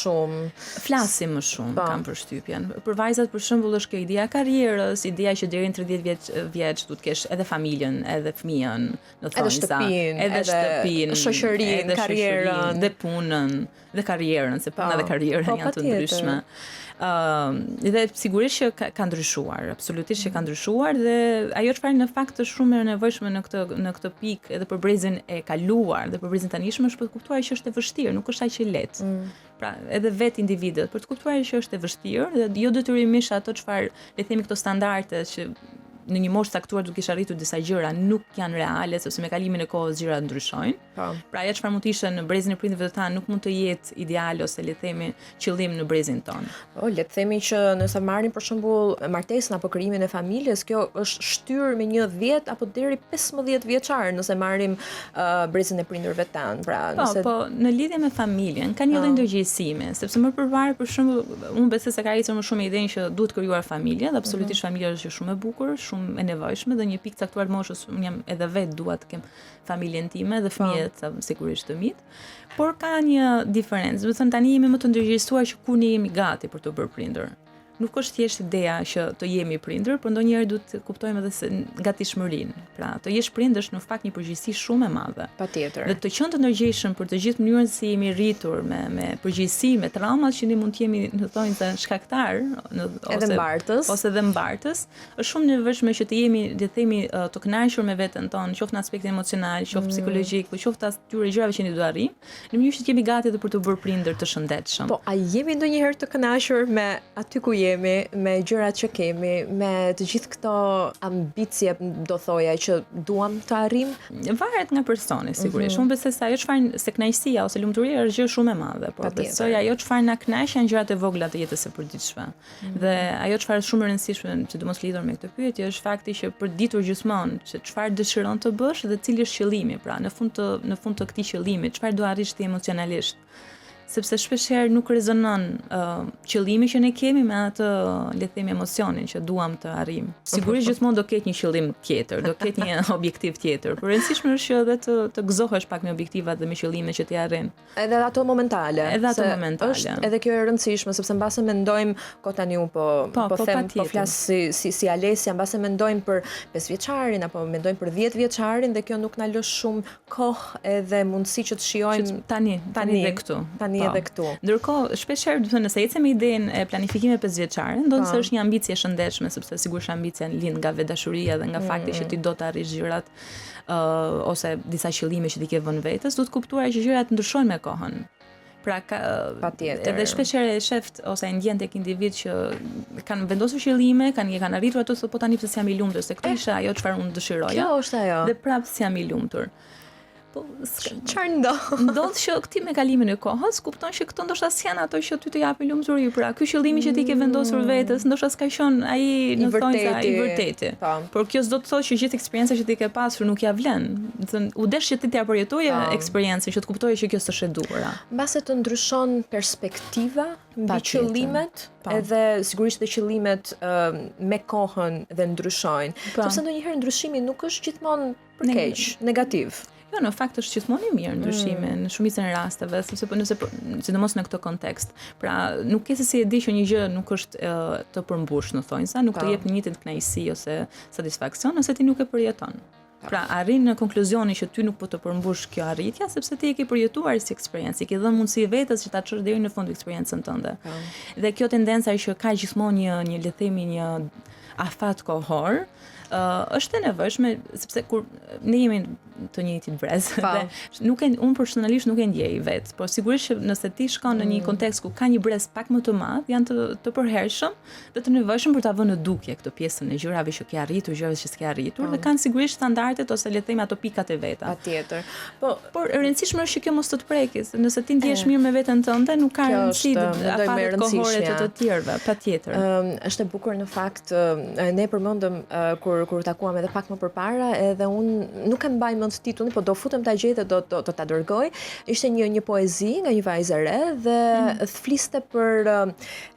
Flasim më shumë, kam përshtypjen. Për vajzat për shembull është kjo ideja e karrierës, ideja që deri në 30 vjeç duhet të kesh edhe familjen, edhe fëmijën, në thonjza, edhe shtëpinë, shoqërinë, karrierën, dhe punën, dhe karrierën, se puna dhe karriera janë të ndryshme. Dhe sigurisht që ka ndryshuar, absolutisht që ka ndryshuar, dhe ajo çfarë në fakt është shumë e nevojshme në këtë pikë edhe për brezin e kaluar dhe për brezin tanishëm është për të kuptuar që është e vështirë, nuk është aq e lehtë. Pra, edhe vetë individët për të kuptuar që është e vështirë dhe jo detyrimisht ato çfarë le të themi këto standarde që në një moshë caktuar duke arritur disa gjëra nuk janë reale sepse me kalimin e kohës gjërat ndryshojnë. Pra ajo çfarë mund të ishte në brezin e prindërve të tanë nuk mund të jetë ideal ose le të themi qëllim në brezin tonë. Le të themi që nëse marrim për shembull martesën apo krijimin e familjes, kjo është shtyrë me një 10 apo deri 15 vjeçar nëse marrim brezin e prindërve tanë. Pra, po në lidhje me familjen ka një lloj ndërgjegjësimi, sepse më përpara për shembull unë besoj se ka ecur më shumë idenë që duhet krijuar familje, dhe absolutisht familja është shumë e bukur, shumë e nevojshme, dhe një pikë caktuar moshës unë jam edhe vetë dua të kem familjen time dhe fëmijët sigurisht të mit, por ka një diferencë. Do të thënë tani jemi më të ndërgjegjësuar që kur ne jemi gati për të bërë prindër. Nuk është thjesht ideja që të jemi prindër, por ndonjëherë duhet të kuptojmë edhe se gatishmërinë. Pra, të jesh prindër është në fakt një përgjegjësi shumë e madhe. Patjetër. Dhe të qenë të ndërgjegjshëm për të gjithë mënyrën si jemi rritur me përgjegjësi, me traumat që ne mund të jemi, në thonjë, shkaktar ose dhe mbartës, është shumë nevojshme që të jemi, le të themi, të kënaqur me veten tonë, qoftë në aspektin emocional, qoftë psikologjik, qoftë atyre gjërave që ne do arrijmë, në mënyrë që të jemi gati edhe për të bërë prindër të shëndetshëm. Po, a jemi ndonjëherë të kënaqur me aty ku jemi, me gjërat që kemi, me të gjithë këto ambicie, do thoja, që duam të arrijmë? Varet nga personi, sigurisht. Unë besoj se ajo çfarë se kënaqësia ose lumturia është gjë shumë e madhe, por besoj ajo çfarë na kënaq janë gjërat e vogla të jetës së përditshme. Dhe ajo çfarë është shumë e rëndësishme, sidomos lidhur me këtë pyetje, është fakti që për ditur gjithmonë se çfarë dëshiron të bësh dhe cili është qëllimi, pra në fund të këtij qëllimi, çfarë do arrish ti emocionalisht. Sepse shpeshherë nuk rezonon qëllimi që ne kemi me atë, le të themi, emocionin që duam të arrijmë. Sigurisht gjithmonë do ketë një qëllim tjetër, do ketë një objektiv tjetër, por rëndësishme është që edhe të gëzohesh pak me objektivat dhe me qëllimet që ti arrin. Edhe ato momentale. Është edhe kjo e rëndësishme, sepse mbase mendojmë, tani unë po flas si Alesia, mbase mendojmë për 5 vjeçarin apo mendojmë për 10 vjeçarin dhe kjo nuk na lë shumë kohë edhe mundësi që të shijojmë tani dhe këtu. tani edhe këtu. Ndërkohë, shpeshherë do të thënë nëse ecem me idenë e planifikimit 5-vjeçare, ndonë se është një ambicie e shëndetshme, sepse sigurisht ambicia lind nga vetdashuria dhe nga fakti që ti do të arrish gjërat ose disa qëllime që ti ke vënë vetes, duhet kuptuar që gjërat ndryshojnë me kohën. Pra edhe shpeshherë e sheft ose e ndjen tek individ që kanë vendosur qëllime, kanë arritur ato, po tani pse s'jam i lumtur, se këtë ishte ajo çfarë unë dëshiroja. Kjo është ajo. Dhe prapë s'jam i lumtur. Po çfarë ndodh që ti me kalimin e kohës kupton që këto ndoshta s'janë ato që ty të japin lumturi. Pra ky qëllimi që ti ke vendosur vetes ndoshta s'ka qenë ai në thonjza i vërtetë. Por kjo s'do të thotë që gjithë eksperjenca që ti ke pasur nuk ja vlen. Do të thënë u desh që ti t'ia përjetoje eksperiencën që të kuptoje që kjo s'është e duhura. Mbase të ndryshon perspektiva mbi qëllimet, edhe sigurisht dhe qëllimet me kohën dhe ndryshojnë. Sepse ndonjëherë ndryshimi nuk është gjithmonë për keq, negativ. Jo, në fakt është gjithmonë i mirë ndryshimi në shumicën e rasteve, sepse sidomos në këtë kontekst. Pra, nuk ke se si e di që një gjë nuk është të përmbush në thonjza, nuk të jep një njëjtin kënaqësi ose satisfaksion nëse ti nuk e përjeton. Pra, arrin në konkluzionin që ty nuk po të përmbush kjo arritja, sepse ti e ke përjetuar si eksperiencë, ke dhënë mundësi vetes që ta çosh deri në fund eksperiencën tënde. Dhe kjo tendenca që ka gjithmonë një le të themi një afat kohor, është e nevojshme sepse kur ne jemi të njëjtit brez dhe unë personalisht nuk e ndjej vetë, por sigurisht që nëse ti shkon në një kontekst ku ka një brez pak më të madh, janë të përhershëm dhe të nevojshëm për ta vënë në dukje këtë pjesën e gjërave që ke arritur, gjërave që s'ke arritur dhe kanë sigurisht standardet ose le të themi ato pikat e veta. Patjetër. Por e rëndësishme është që kjo mos të prekë, nëse ti ndjehesh mirë me veten tënde, nuk ka rëndësi afatet kohore të tjerëve, patjetër. Është e bukur në fakt, ne përmendëm kur takuam edhe pak më përpara, edhe unë nuk e mbaj mend titullin, po do futem ta gjej dhe do ta dërgoj. Ishte një poezi nga një vajzë e re dhe fliste për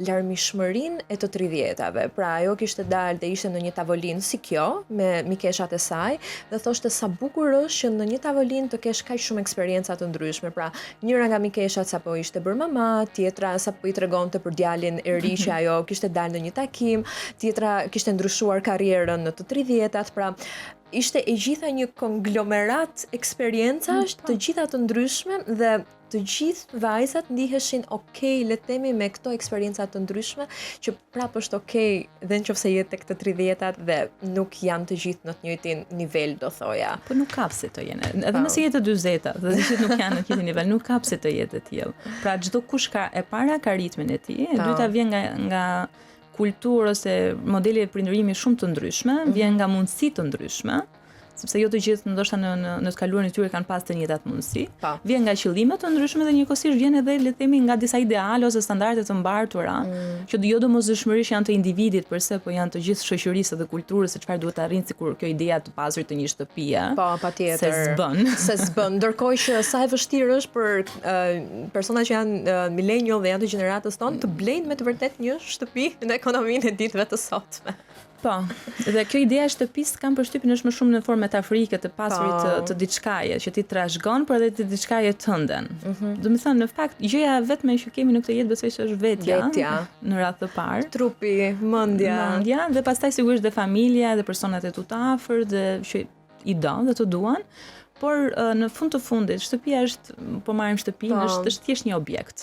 larmishmërinë e të 30-tave. Pra ajo kishte dalë dhe ishte në një tavolinë si kjo me mikeshat e saj dhe thoshte sa bukur është që në një tavolinë të kesh kaq shumë eksperjenca të ndryshme. Pra njëra nga mikeshat sapo ishte bërë mama, tjetra sapo i tregonte për djalin e ri që ajo kishte dalë në një takim, tjetra kishte ndryshuar karrierën në të 30-tat. Pra ishte e gjitha një konglomerat eksperiencash, të gjitha të ndryshme dhe të gjithë vajzat ndiheshin okay, le të themi, me këto eksperienca të ndryshme, që prapë është okay dhe nëse jetë tek të 30-tat dhe nuk janë të gjithë në të njëjtin nivel, do thoja. Po nuk ka pse të jenë. Edhe nëse jetë të 40-tat, dhe që nuk janë në të njëjtin nivel, nuk ka pse të jetë të tillë. Pra çdo kush ka e para ka ritmin e tij, e dyta vjen nga kulturë ose modele prindërimi shumë të ndryshme, vjen nga mundësi të ndryshme, sepse jo të gjithë ndoshta në të kaluarin e tyre kanë pas të njëjtat mundësi. Vjen nga qëllime të ndryshme dhe njëkohësisht vjen edhe le të themi nga disa ideale ose standarde të mbartura, që jo domosdoshmërisht janë të individit përse, po janë të gjithë shoqërisë dhe kulturës se çfarë duhet të arrijnë, sikur kjo ideja të pasurit të një shtëpie. Po, patjetër. Se s'bën. Ndërkohë që sa e vështirë është për persona që janë millennial dhe janë të gjeneratës tonë të blejnë me të vërtet një shtëpi në ekonominë e ditëve të sotme. Po, dhe kjo ideja e shtëpisë kam përshtypjen është më shumë në formë metaforike të pasurit të diçkaje, që ti trashëgon, por edhe të diçkaje tënden. Do të thënë në fakt gjëja vetme që kemi në këtë jetë besoj se është vetja në radhë të parë. Trupi, mendja dhe pastaj sigurisht dhe familja dhe personat e tu të afërt dhe që i don dhe të duan. Por në fund të fundit, shtëpia është, po marrim shtëpinë, është thjesht një objekt.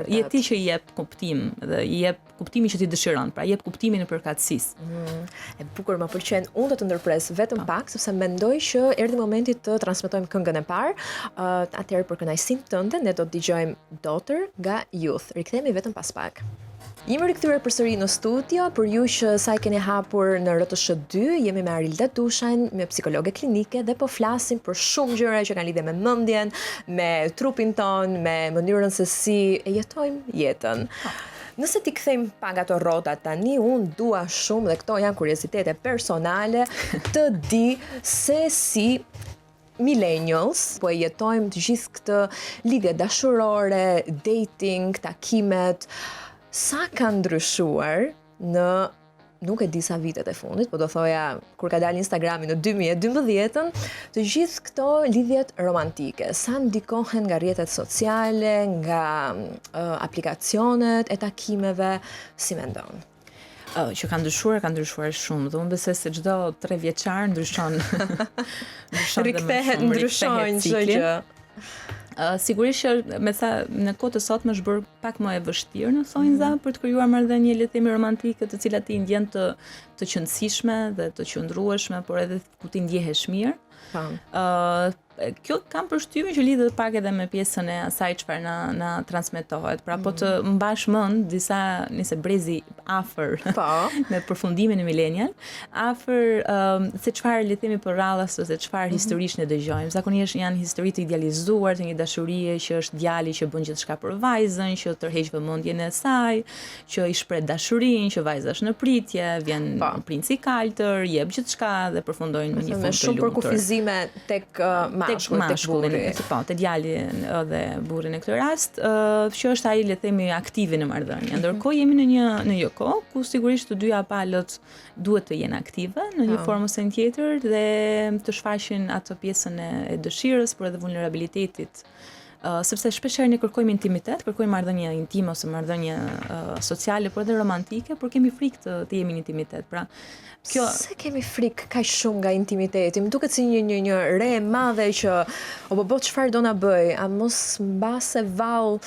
Je ti që i jep kuptim dhe i jep kuptimin që ti dëshiron, pra jep kuptimin e përkatësisë. E bukur, më pëlqen. Unë do të ndërpres vetëm pak, sepse mendoj që erdhi momenti të transmetojmë këngën e parë. Atëherë për kënaqësinë tënde ne do të dëgjojmë Daughter nga Youth. Rikthehemi vetëm pas pak. Jemi rikthyer përsëri në studio. Për ju që sa i keni hapur në RTS2, jemi me Arilda Dushajn, me psikologe klinike dhe po flasim për shumë gjëra që kanë lidhje me mendjen, me trupin ton, me mënyrën se si e jetojmë jetën. Nëse ti kthejmë pak ato rrotat tani, unë dua shumë, dhe këto janë kuriozitete personale, të di se si millennials po e jetojmë të gjithë këtë lidhje dashurore, dating, takimet. Sa ka ndryshuar në nuk e di sa vitet e fundit, po do thoja kur ka dalë Instagrami në 2012-ën, të gjithë këto lidhjet romantike, sa ndikohen nga rrjetet sociale, nga aplikacionet e takimeve, si mendon? Që ka ndryshuar shumë, dhe unë besoj se çdo 3 vjeçar ndryshon rikthehet, ndryshon çdo gjë. Sigurisht që me sa në kohë të sotme është bërë pak më e vështirë në thonjza për të krijuar marrëdhënie le të themi romantike, të cilat ti ndjen të qëndësishme dhe të qëndrueshme, por edhe ku ti ndjehesh mirë. Kjo kam përshtypjen që lidhet pak edhe me pjesën e asaj çfarë na transmetohet. Pra po të mbash mend disa nëse brezi afër me përfundimin e millennial, afër se çfarë le të themi për radhës ose çfarë historish ne dëgjojmë. Zakonisht janë histori të idealizuar të një dashurie që është djali që bën gjithçka për vajzën, që tërheq vëmendjen e saj, që i shpreh dashurinë, që vajza është në pritje, vjen princi i kaltër, jep gjithçka dhe përfundojnë në një fund të lumtur. Shumë përkufizime tek mashkulli, te djali dhe burri në këtë rast, që është ai le të themi aktivi në marrëdhënie. Ndërkohë jemi në një kohë ku sigurisht të dyja palët duhet të jenë aktive në një formë ose në tjetër dhe të shfaqin atë pjesën e dëshirës, por edhe vulnerabilitetit. Sepse shpeshherë ne kërkojmë intimitet, kërkojmë marrëdhënie intime ose marrëdhënie sociale, por edhe romantike, por kemi frikë të jemi në intimitet. Pra, se kemi frikë kaq shumë nga intimiteti? Më duket si një re e madhe që o çfarë do na bëj? A mos mbase vallë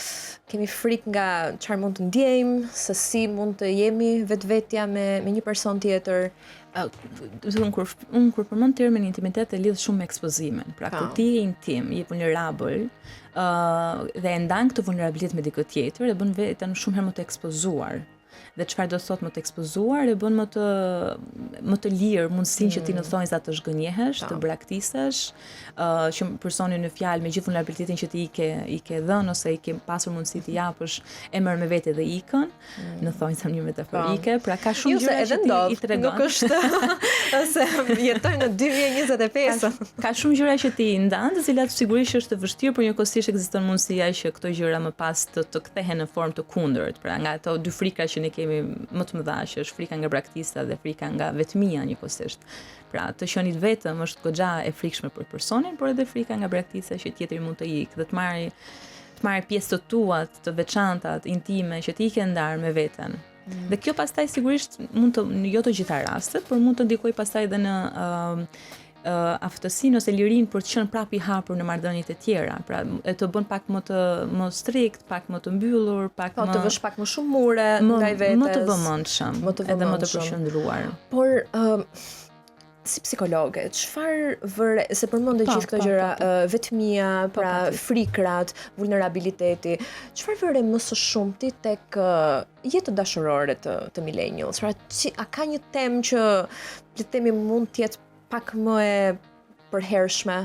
kemi frikë nga çfarë mund të ndjejmë, se si mund të jemi vetvetja me një person tjetër? Unë kur përmend termin intimitet e lidh shumë me ekspozimin. Pra, kur ti je intim, je vulnerable, dhe e ndan këtë vulnerabilitet me dikë tjetër, e bën veten shumë herë më të ekspozuar. Dhe çfarë do thot më të ekspozuar, e bën më të lirë mundësinë që ti në thonjza të zhgënjehesh, të braktisesh, që personi në fjalë me gjithë vulnerabilitetin që ti i ke dhënë ose i ke pasur mundësi të japësh, e merr me vete dhe ikën, në thonjza në mënyrë metaforike, pra ka shumë gjëra që ti i tregon. Nuk është se jetojnë në 2025. Ka shumë gjëra që ti i ndan, të cilat sigurisht është e vështirë, por njëkohësisht ekziston mundësia që këto gjëra më pas të kthehen në formë të kundërt, pra nga ato dy frika që ne kemi më të mëdha, që është frika nga braktisa dhe frika nga vetmia njëkohësisht. Pra, të qenit vetëm është goxha e frikshme për personin, por edhe frika nga braktisa që tjetri mund të ikë dhe të marrë pjesë të tuat, të veçanta, intime që ti ke ndarë me veten. Dhe kjo pastaj sigurisht mund të jo të gjitha rastet, por mund të ndikojë pastaj edhe në aftësinë ose lirinë për të qenë prapë i hapur në marrëdhëniet e tjera. Pra, e të bën pak më strikt, pak më të mbyllur, të vësh pak më shumë mure ndaj vetes. Më të vëmendshëm, edhe më të përqendruar. Por si psikologe, çfarë se përmendë gjithë këto gjëra, vetmia, pra frikrat, vulnerabiliteti, çfarë vëre më së shumti tek jeta dashurore të millennials? Pra, a ka një temë që le të themi mund të jetë pak më e përhershme?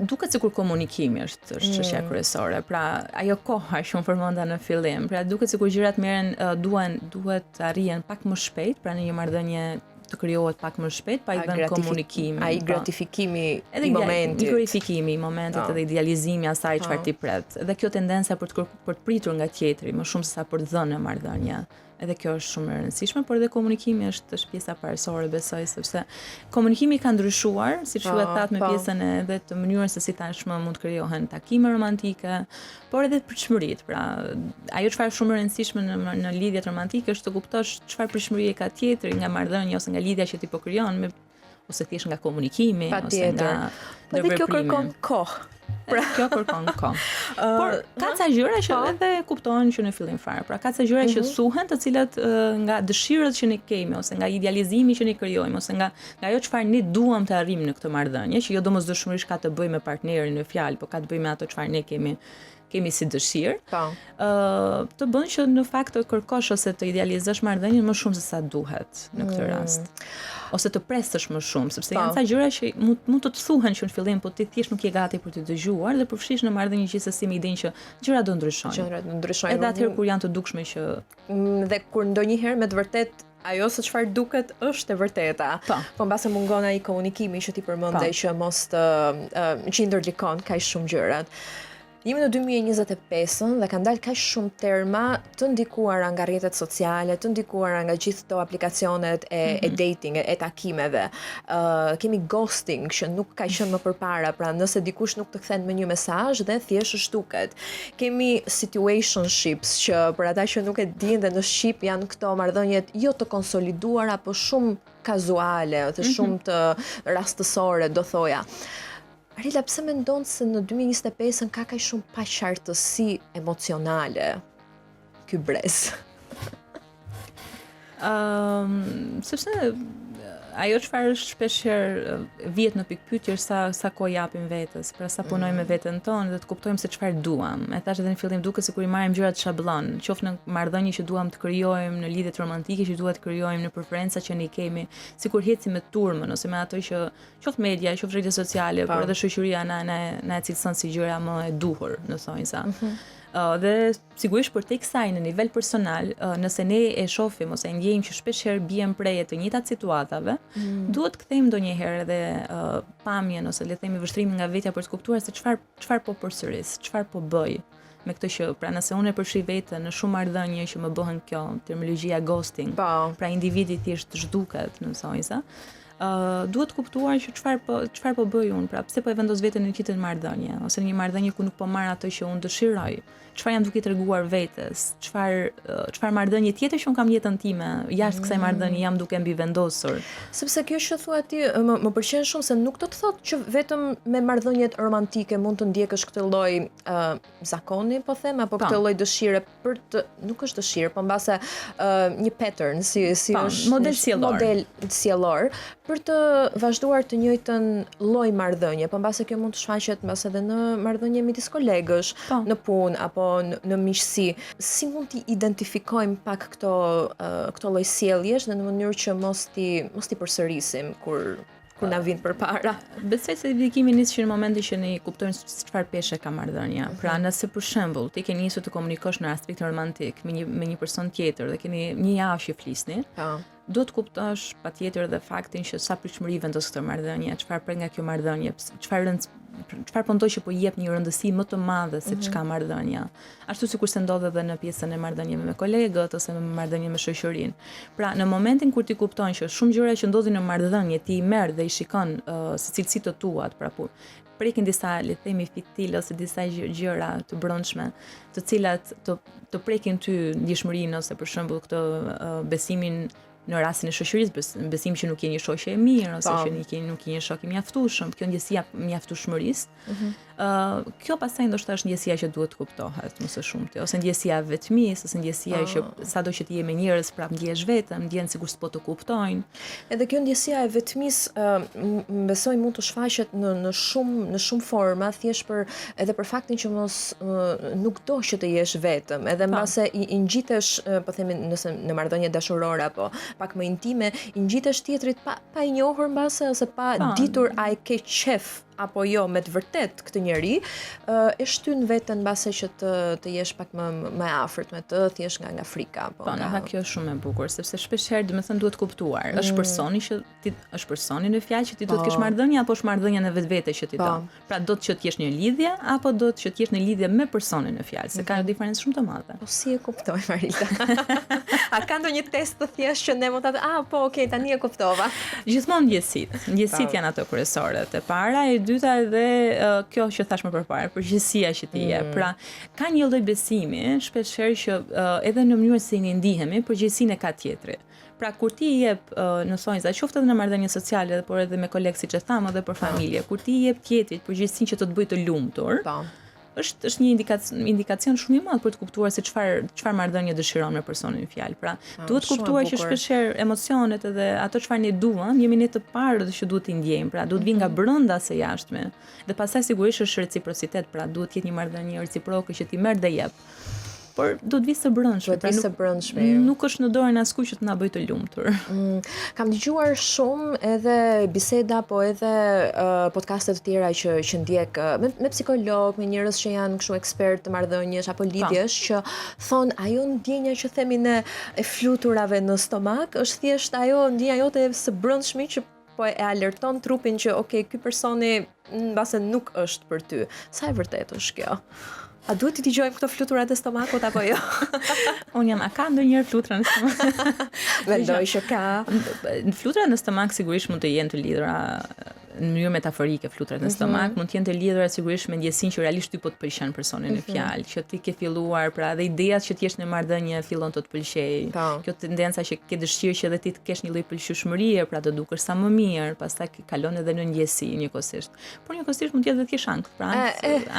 Duket sikur komunikimi është çështja kryesore. Pra, ajo koha që unë përmenda në fillim, pra duket sikur gjërat duhet të arrihen pak më shpejt, pra në një marrëdhënie të krijohet pak më shpejt, pa i dhënë komunikimi. Ai gratifikimi i momentit. Glorifikimi i momentit edhe idealizimi asaj çfarë ti pret. Dhe kjo tendenca për të pritur nga tjetri, më shumë se sa për të dhënë në marrëdhënie. Edhe kjo është shumë e rëndësishme, por edhe komunikimi është pjesa parësore, besoj, sepse komunikimi ka ndryshuar, siç ju e thatë me pjesën edhe të mënyrës se si tashmë mund të krijohen takime romantike, por edhe pritshmëritë. Pra, ajo çfarë është shumë e rëndësishme në lidhjet romantike është të kuptosh çfarë pritshmërie ka tjetri nga marrëdhënia ose nga lidhja që ti po krijon, ose thjesht nga komunikimi, ose nga ndërveprimi. Kjo kërkon kohë. Pra, kjo kërkon kohë. Por ka ca gjëra që edhe kuptohen që në fillim fare. Pra ka ca gjëra që thuhen, të cilat nga dëshirët që ne kemi ose nga idealizimi që ne krijojmë ose nga ajo çfarë ne duam të arrijmë në këtë marrëdhënie, që jo domosdoshmërisht ka të bëjë me partnerin në fjalë, por ka të bëjë me ato çfarë ne kemi si dëshirë, të bën që në fakt të kërkosh ose të idealizosh marrëdhënien më shumë se sa duhet në këtë rast. Ose të presësh më shumë, sepse janë ca gjëra që mund të thuhen që në fillim, po ti thjesht nuk je gati për të dëgjuar dhe përfshish në marrëdhënie gjithsesi me idenë që gjërat do ndryshojnë. Edhe atëherë kur janë të dukshme që dhe kur ndonjëherë me të vërtet ajo se çfarë duket është e vërteta. Po mbase mungon ai komunikimi që ti përmendej që mos që ndërlikon kaq shumë gjërat. Jemi në 2025 dhe kanë dalë kaq shumë terma të ndikuara nga rrjetet sociale, të ndikuara nga gjithë këto aplikacionet e dating, e takimeve. Kemi ghosting që nuk ka qenë më përpara, pra nëse dikush nuk të kthen me një mesazh dhe thjesht shtuket. Kemi situationships që për ata që nuk e dinë dhe në shqip janë këto marrëdhëniet jo të konsoliduara, por shumë kazuale, ose shumë të rastësore, do thoja. Arila, pse mendon se në 2025 ka kaq shumë paqartësi emocionale ky brez? Sepse ajo çfarë është shpeshherë vihet në pikpyetje sa kohë japim vetes, pra sa punojmë me veten tonë dhe të kuptojmë se çfarë duam. E thash edhe në fillim duket sikur I marrim gjërat shabllon, qoftë në marrëdhënie që duam të krijojmë, në lidhjet romantike që duam të krijojmë, në preferenca që ne kemi, sikur hecim me turmën ose me ato që qoftë media, qoftë rrjetet sociale, por edhe shoqëria na e cilëson si gjëra më e duhur në thonjza. Dhe sigurisht për tek kësaj në nivel personal, nëse ne e shohim ose e ndjejmë që shpeshherë bien prej të njëjtat situatave, duhet kthejmë ndonjëherë edhe pamjen ose le të themi vështrimin nga vetja për të kuptuar se çfarë po përsëris, çfarë po bëj me këtë që pra nëse unë e përfshi veten në shumë marrëdhënie që më bëhen kjo terminologjia ghosting, pra individi thjesht zhduket në thonjza, duhet kuptuar që çfarë po bëj unë, pra pse po e vendos veten në një qytet marrëdhënie ose në një marrëdhënie ku nuk po marr ato që unë dëshiroj. Çfarë jam duke treguar vetes? Çfarë marrëdhënie tjetër që un kam jetën time, jashtë kësaj marrëdhënie jam duke mbi vendosur. Sepse kjo që thua ti më pëlqen shumë se nuk do të thotë që vetëm me marrëdhëniet romantike mund të ndjekësh këtë lloj zakoni, po them, apo këtë lloj dëshire për të nuk është dëshirë, po mbase një pattern si është model sjellor për të vazhduar të njëjtën lloj marrëdhënie, po mbase kjo mund të shfaqet mbase edhe në marrëdhënie midis kolegësh, në punë apo në miqësi. Si mund t'i identifikojmë pak këto lloj sjelljesh dhe në mënyrë që mos t'i përsërisim kur na vin përpara. Besoj se identifikimi nis që në momentin që ne kuptojmë çfarë peshë ka marrëdhënia. Pra nëse për shembull ti ke nisur të komunikosh në aspekt romantik me një person tjetër dhe keni një javë që flisni, duhet të kuptosh patjetër edhe faktin që sa pritshmëri vendos këtë marrëdhënie, çfarë pret nga kjo marrëdhënie, çfarë po ndodh që po jep një rëndësi më të madhe se çka marrëdhënia. Ashtu sikur se ndodh edhe në pjesën e marrëdhënieve me kolegët ose në marrëdhënie me shoqërinë. Pra në momentin kur ti kupton që shumë gjëra që ndodhin në marrëdhënie ti I merr dhe I shikon si cilësi të tuat, pra prekin disa le të themi fitil ose disa gjëra të brendshme, të cilat të prekin ty ndjeshmërinë ose për shembull këtë besimin në rastin e shoqërisë, besim që nuk je një shoqe e mirë ose që nuk je një shok I mjaftueshëm, kjo ndjesia mjaftueshmërisë. Kjo pastaj ndoshta është ndjesia që duhet të kuptohet më së shumti, ose ndjesia e vetmisë, ose ndjesia që sado që ti je me njerëz prap ndjesh vetëm, ndjen sikur s'po të kuptojnë. Edhe kjo ndjesia e vetmisë besoj mund të shfaqet në shumë forma, thjesht edhe për faktin që mos nuk do që të jesh vetëm, edhe mbase I ngjitesh, po themi nëse në marrëdhënie dashurore apo pak më intime, I ngjitesh tjetrit pa I njohur mbase ose pa ditur a I ke qef apo jo me të vërtet këtë njeri, e shtyn veten mbase që të jesh pak më afërt me të, thjesht nga frika apo. Kjo është shumë e bukur, sepse shpeshherë domethënë duhet kuptuar, është personi që ti është personi në fjalë që ti do të kesh marrëdhënie apo është marrëdhënia në vetvete që ti do. Pra do të që të jesh në lidhje apo do të që të jesh në lidhje me personin në fjalë, se ka diferencë shumë të madhe. Po si e kuptoj Marita? A ka ndonjë test të thjeshtë që ne mund ta po okay, tani e kuptova. Gjithmonë ndjesit janë ato kryesore. E para e dyta edhe kjo që thash më përpara, përgjegjësia që ti je. Pra, ka një lloj besimi, shpeshherë që edhe në mënyrën se ne ndihemi, përgjegjësinë e ka tjetri. Pra kur ti jep në thonjza, qoftë edhe në marrëdhënie sociale, por edhe me kolegë siç e tham, edhe për familje, kur ti jep tjetrit përgjegjësinë që të bëjë të lumtur, është një indikacion shumë I madh për të kuptuar se çfarë marrëdhënie dëshiron me personin në fjalë. Pra, duhet kuptuar që shpeshherë emocionet edhe ato çfarë ne duam, jemi ne të parë që duhet t'i ndjejmë. Pra, duhet vinë nga brenda se jashtme. Dhe pastaj sigurisht është reciprocitet, pra duhet të jetë një marrëdhënie reciproke që ti merr dhe jep. Por do të vi së brendshme. Nuk është në dorën e askujt që të na bëjë të lumtur. Kam dëgjuar shumë edhe biseda, po edhe podcaste të tjera që ndjek me psikolog, me njerëz që janë kështu ekspert të marrëdhënies apo lidhjesh, që thon ajo ndjenja që themi ne e fluturave në stomak, është thjesht ajo ndjenja jote e së brendshme që po e alerton trupin që okay, ky personi mbase nuk është për ty. Sa e vërtet është kjo? A duhet të dëgjojmë këto fluturat e stomakut apo jo? Unë jam, a ka ndonjëherë flutura në stomak? Mendoj që ka. Fluturat në stomak sigurisht mund të jenë të lidhura në mënyrë metaforike flutrat në stomak mund të jenë të lidhura sigurisht me ndjesinë që realisht ty po të pëlqen personi në fjalë, që ti ke filluar pra dhe ideat që ti jesh në marrëdhënie fillon të pëlqej. Kjo tendenca që ke dëshirë që edhe ti të kesh një lloj pëlqyeshmërie, pra të dukesh sa më mirë, pastaj kalon edhe në ndjesi njëkohësisht. Por njëkohësisht mund të jetë edhe të kesh ankth, pra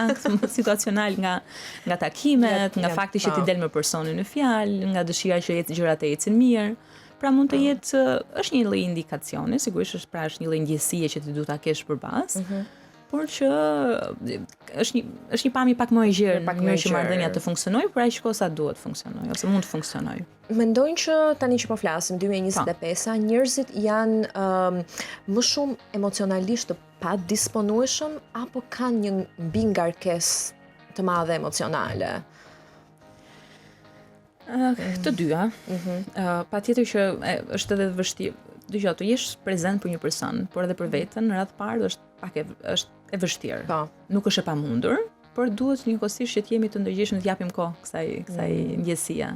ankth situacional nga takimet, nga fakti që ti del me personin në fjalë, nga dëshira që gjërat të ecin mirë. Pra mund të jetë, është një lloj indikacioni, sigurisht është një lloj ndjesie që ti duhet ta kesh përballë, por që është një pamje pak më e gjerë në mënyrë që marrëdhënia të funksionojë, por aq kohë sa duhet të funksionojë ose mund të funksionojë. Mendojnë që tani që po flasim 2025 njerëzit janë më shumë emocionalisht të padisponueshëm apo kanë një mbingarkesë të madhe emocionale? Të dyja. Patjetër që është edhe vështirë. Dëgjoj, të jesh prezant për një person, por edhe për veten në radhë parë është e vështirë. Nuk është e pamundur, por duhet njëkohësisht që të jemi të ndërgjegjshëm të japim kohë kësaj ndjesie.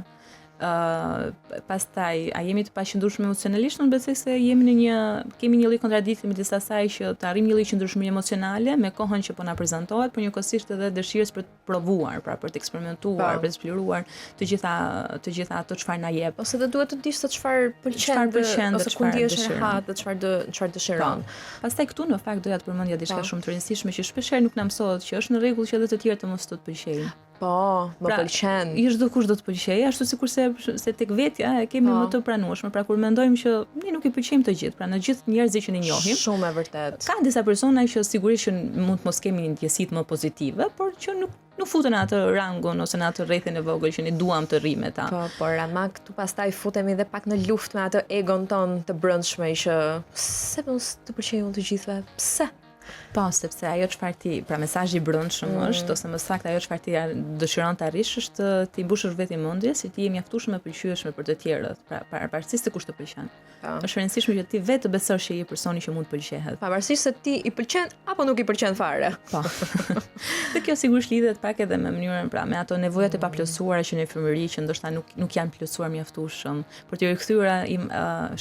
Pastaj a jemi të paqëndrueshëm emocionalisht, unë besoj se kemi një lloj kontradikti midis asaj që të arrijmë një lloj qëndrueshmërie emocionale me kohën që po na prezantohet, por njëkohësisht edhe dëshirës për të provuar, pra për të eksperimentuar, për të eksploruar të gjitha ato çfarë na jep. Ose do duhet të dish se çfarë pëlqen ose ku ndihesh e hat dhe çfarë dëshiron. Pastaj këtu në fakt doja të përmendja diçka shumë të rëndësishme që shpeshherë nuk na mësohet, që është në rregull që edhe të tjerë të mos të pëlqejnë. Më pëlqen. Çdo kush do të pëlqejë, ashtu sikurse se tek vetja e kemi më të pranueshme, pra kur mendojmë që ne nuk i pëlqejmë të gjithë, pra në gjithë njerëzit që ne njohim. Shumë e vërtet. Ka disa persona që sigurisht që mund të mos kemi ndjesitë më pozitive, por që nuk futen atë rangun ose në atë rrethin e vogël që ne duam të rrimë me ta. Por ama këtu pastaj futemi edhe pak në luftë me atë egon ton të brendshme që pse mos të pëlqejë të gjithëve? Pse? Po, sepse ajo çfarë ti, pra mesazhi i brendshëm është, ose më saktë ajo çfarë ti dëshiron të arrish është ti mbushësh vetë mendjes, si ti je mjaftueshëm e pëlqyeshme për të tjerët, pra pavarësisht se kush të pëlqen. Është e rëndësishme që ti vetë të besosh që je personi që mund të pëlqehet. Pavarësisht se ti i pëlqen apo nuk i pëlqen fare. Po. Dhe kjo sigurisht lidhet pak edhe me mënyrën, pra me ato nevojat e paplotësuara që në infirmëri që ndoshta nuk janë plotësuar mjaftueshëm. Për të rikthyer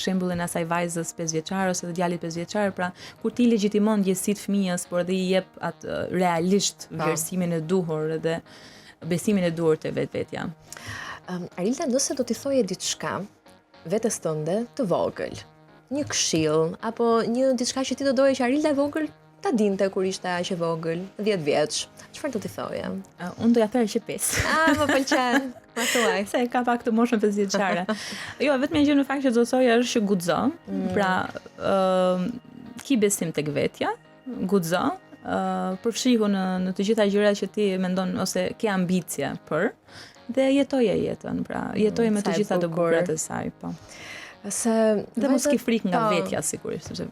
shembullin e asaj vajzës 5 vjeçare ose të djalit 5 vjeçar, pra kur ti legjitimon ndjesitë fëmijës, por edhe i jep atë realisht vlerësimin e duhur dhe besimin e duhur te vetvetja. Arilda, nëse do t'i thoje diçka vetes tënde të vogël, një këshill apo një diçka që ti do doje që Arilda e vogël ta dinte kur ishte aq e vogël, 10 vjeç, çfarë do t'i thoje? Unë do ja thërë që 5. Më pëlqen. Ma thuaj. Se ka pak të moshën 5 vjeçare. Jo, vetëm një gjë në fakt që do thoja është që guxo. Pra, ki besim tek vetja, guxo, përfshihu në të gjitha gjërat që ti mendon ose ke ambicie për, dhe jetoje jetën, pra jetoje me të gjitha të bukurat e saj, po. Dhe mos ke frikë nga vetja sigurisht, sepse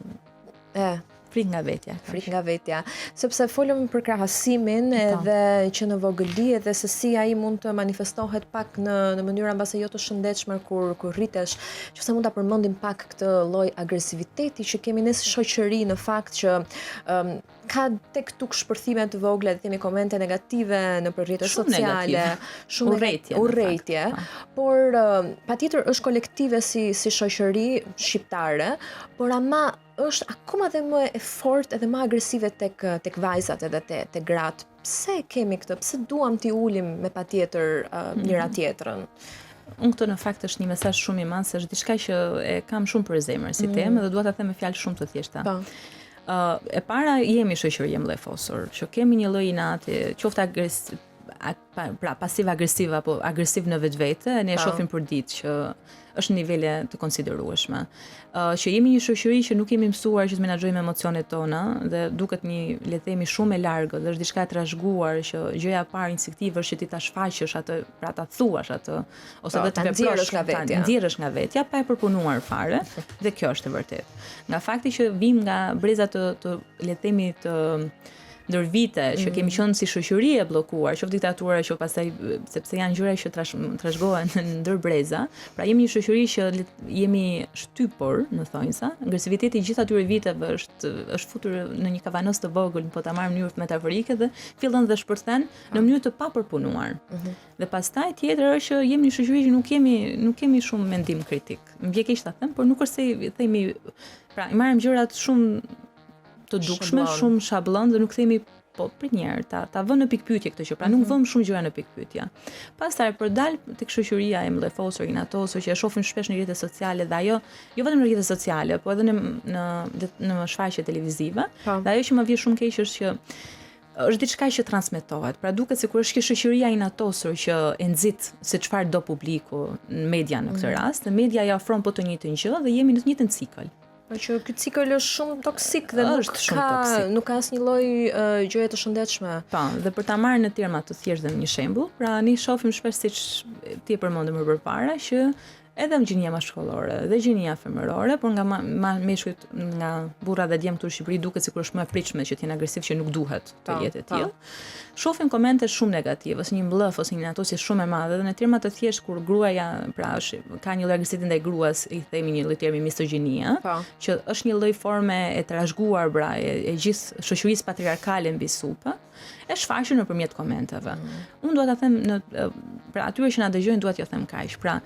frikë nga vetja. Frikë nga vetja. Sepse folëm për krahasimin edhe që në vogëli edhe se si ai mund të manifestohet pak në mënyra mbase jo të shëndetshme kur rritesh, që mund ta përmendim pak këtë lloj agresiviteti që kemi ne si shoqëri në fakt që ka tek tuk shpërthime të vogla dhe kemi komente negative në rrjetet sociale, shumë urrëtie, por patjetër është kolektive si shoqëri shqiptare, por ama është akoma dhe më e fortë edhe më agresive tek vajzat edhe tek gratë. Pse kemi këtë? Pse duam t'i ulim me patjetër njëra tjetrën? Unë këto në fakt është një mesazh shumë i madh, se është diçka që e kam shumë për zemër si temë dhe dua ta them me fjalë shumë të thjeshta. E para, jemi shoqëri e mllëfosur, që kemi një lloj inati, qoftë pasiv-agresiv apo agresiv në vetvete, ne e shohim për ditë që është nivele të konsiderueshme. Që jemi një shoqëri që nuk jemi mësuar që të menaxhojmë emocionet tona dhe duket le të themi shumë e largët, dhe është diçka e trashëguar që gjëja e parë instinktive është që ti ta shfaqësh atë, pra ta thuash atë ose të nxjerrësh nga vetja pa e përpunuar fare, dhe kjo është e vërtetë. Nga fakti që vim nga breza të le të themi të ndër vite që kemi qenë si shoqëri e bllokuar, qoftë diktatura, qoftë pastaj sepse janë gjëra që trashëgohen ndër breza, pra jemi një shoqëri që jemi shtypur, në thonjza, agresiviteti gjithë atyre viteve është futur në një kavanos të vogël, po ta marrim në mënyrë metaforike dhe fillon dhe shpërthen në mënyrë të papërpunuar. Dhe pastaj tjetër është që jemi një shoqëri që nuk kemi shumë mendim kritik. Më vjen keq ta them, por nuk është se themi, pra i marrim gjërat shumë të dukshme, shumë shablon dhe nuk themi po për njerë, ta vënë në pikpyetje këtë që, pra nuk vëmë shumë gjëra në pikpyetja. Pastaj për dal tek shoqëria e mllëfosur, inatosur që e shohim shpesh në rrjetet sociale dhe ajo, jo vetëm në rrjetet sociale, po edhe në shfaqje televizive. Dhe ajo që më vjen shumë keq është që është diçka që transmetohet. Pra duket sikur është kjo shoqëria inatosur që e nxit se çfarë do publiku në media në këtë rast, dhe media ja ofron po të njëjtën gjë dhe jemi në të njëjtën cikël. Po që ky cikël është shumë toksik dhe nuk ka asnjë lloj gjëje të shëndetshme. Po, dhe për ta marrë në terma të thjeshtë dhe një shembull, pra ne shohim shpesh siç ti e përmendëm më përpara që edhe në gjinja mashkullore dhe gjinja femërore, por nga meshkujt, nga burra dhe djemt këtu në Shqipëri duket sikur është më e pritshme që të jenë agresiv që nuk duhet të jetë e tillë. Shohim komente shumë negative, ose një mblëf ose një natosje shumë e madhe dhe në terma të thjeshtë kur gruaja pra ka një lloj agresivitet ndaj gruas, i themi një lloj termi misogjinia, që është një lloj forme e trashëguar pra e gjithë shoqërisë patriarkale mbi supë, e shfaqur nëpërmjet komenteve. Unë dua ta them pra atyre që na dëgjojnë dua t'ju them kaq. Pra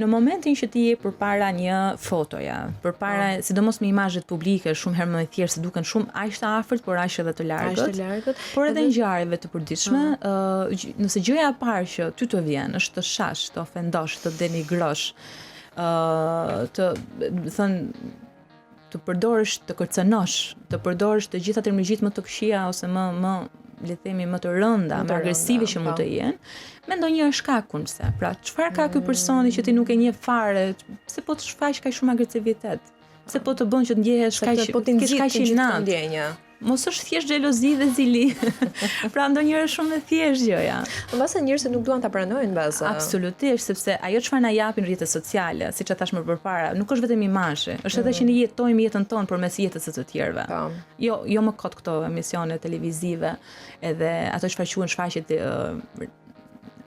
në momentin që ti je përpara një fotoja, përpara sidomos me imazhet publike shumë herë më të thjeshtë se duken shumë aq të afërt, por aq edhe të largët. Por edhe ngjarjeve të përditshme, nëse gjëja e parë që ty të vjen është të shash, të ofendosh, të denigrosh, të përdorësh, të kërcënosh, të përdorësh të gjitha terminologjitë më të këqija ose më le të themi më të rënda, më agresive që mund të jenë, me ndonjëherë shkakun pse. Pra, çfarë ka ky personi që ti nuk e njeh fare? Pse po të shfaq kaq shumë agresivitet? Pse po të bën që të ndjehesh kaq i natë? Mos është thjesht xhelozi dhe zili. Pra ndonjëherë shumë e thjeshtë gjëja. Mbase njerëzit nuk duan ta pranojnë mbase. Absolutisht, sepse ajo çfarë na japin rrjetet sociale, siç e thash më përpara, nuk është vetëm imazhi, është edhe që ne jetojmë jetën tonë përmes jetës së të tjerëve. Jo më kot këto emisione televizive, edhe ato që quhen shfaqjet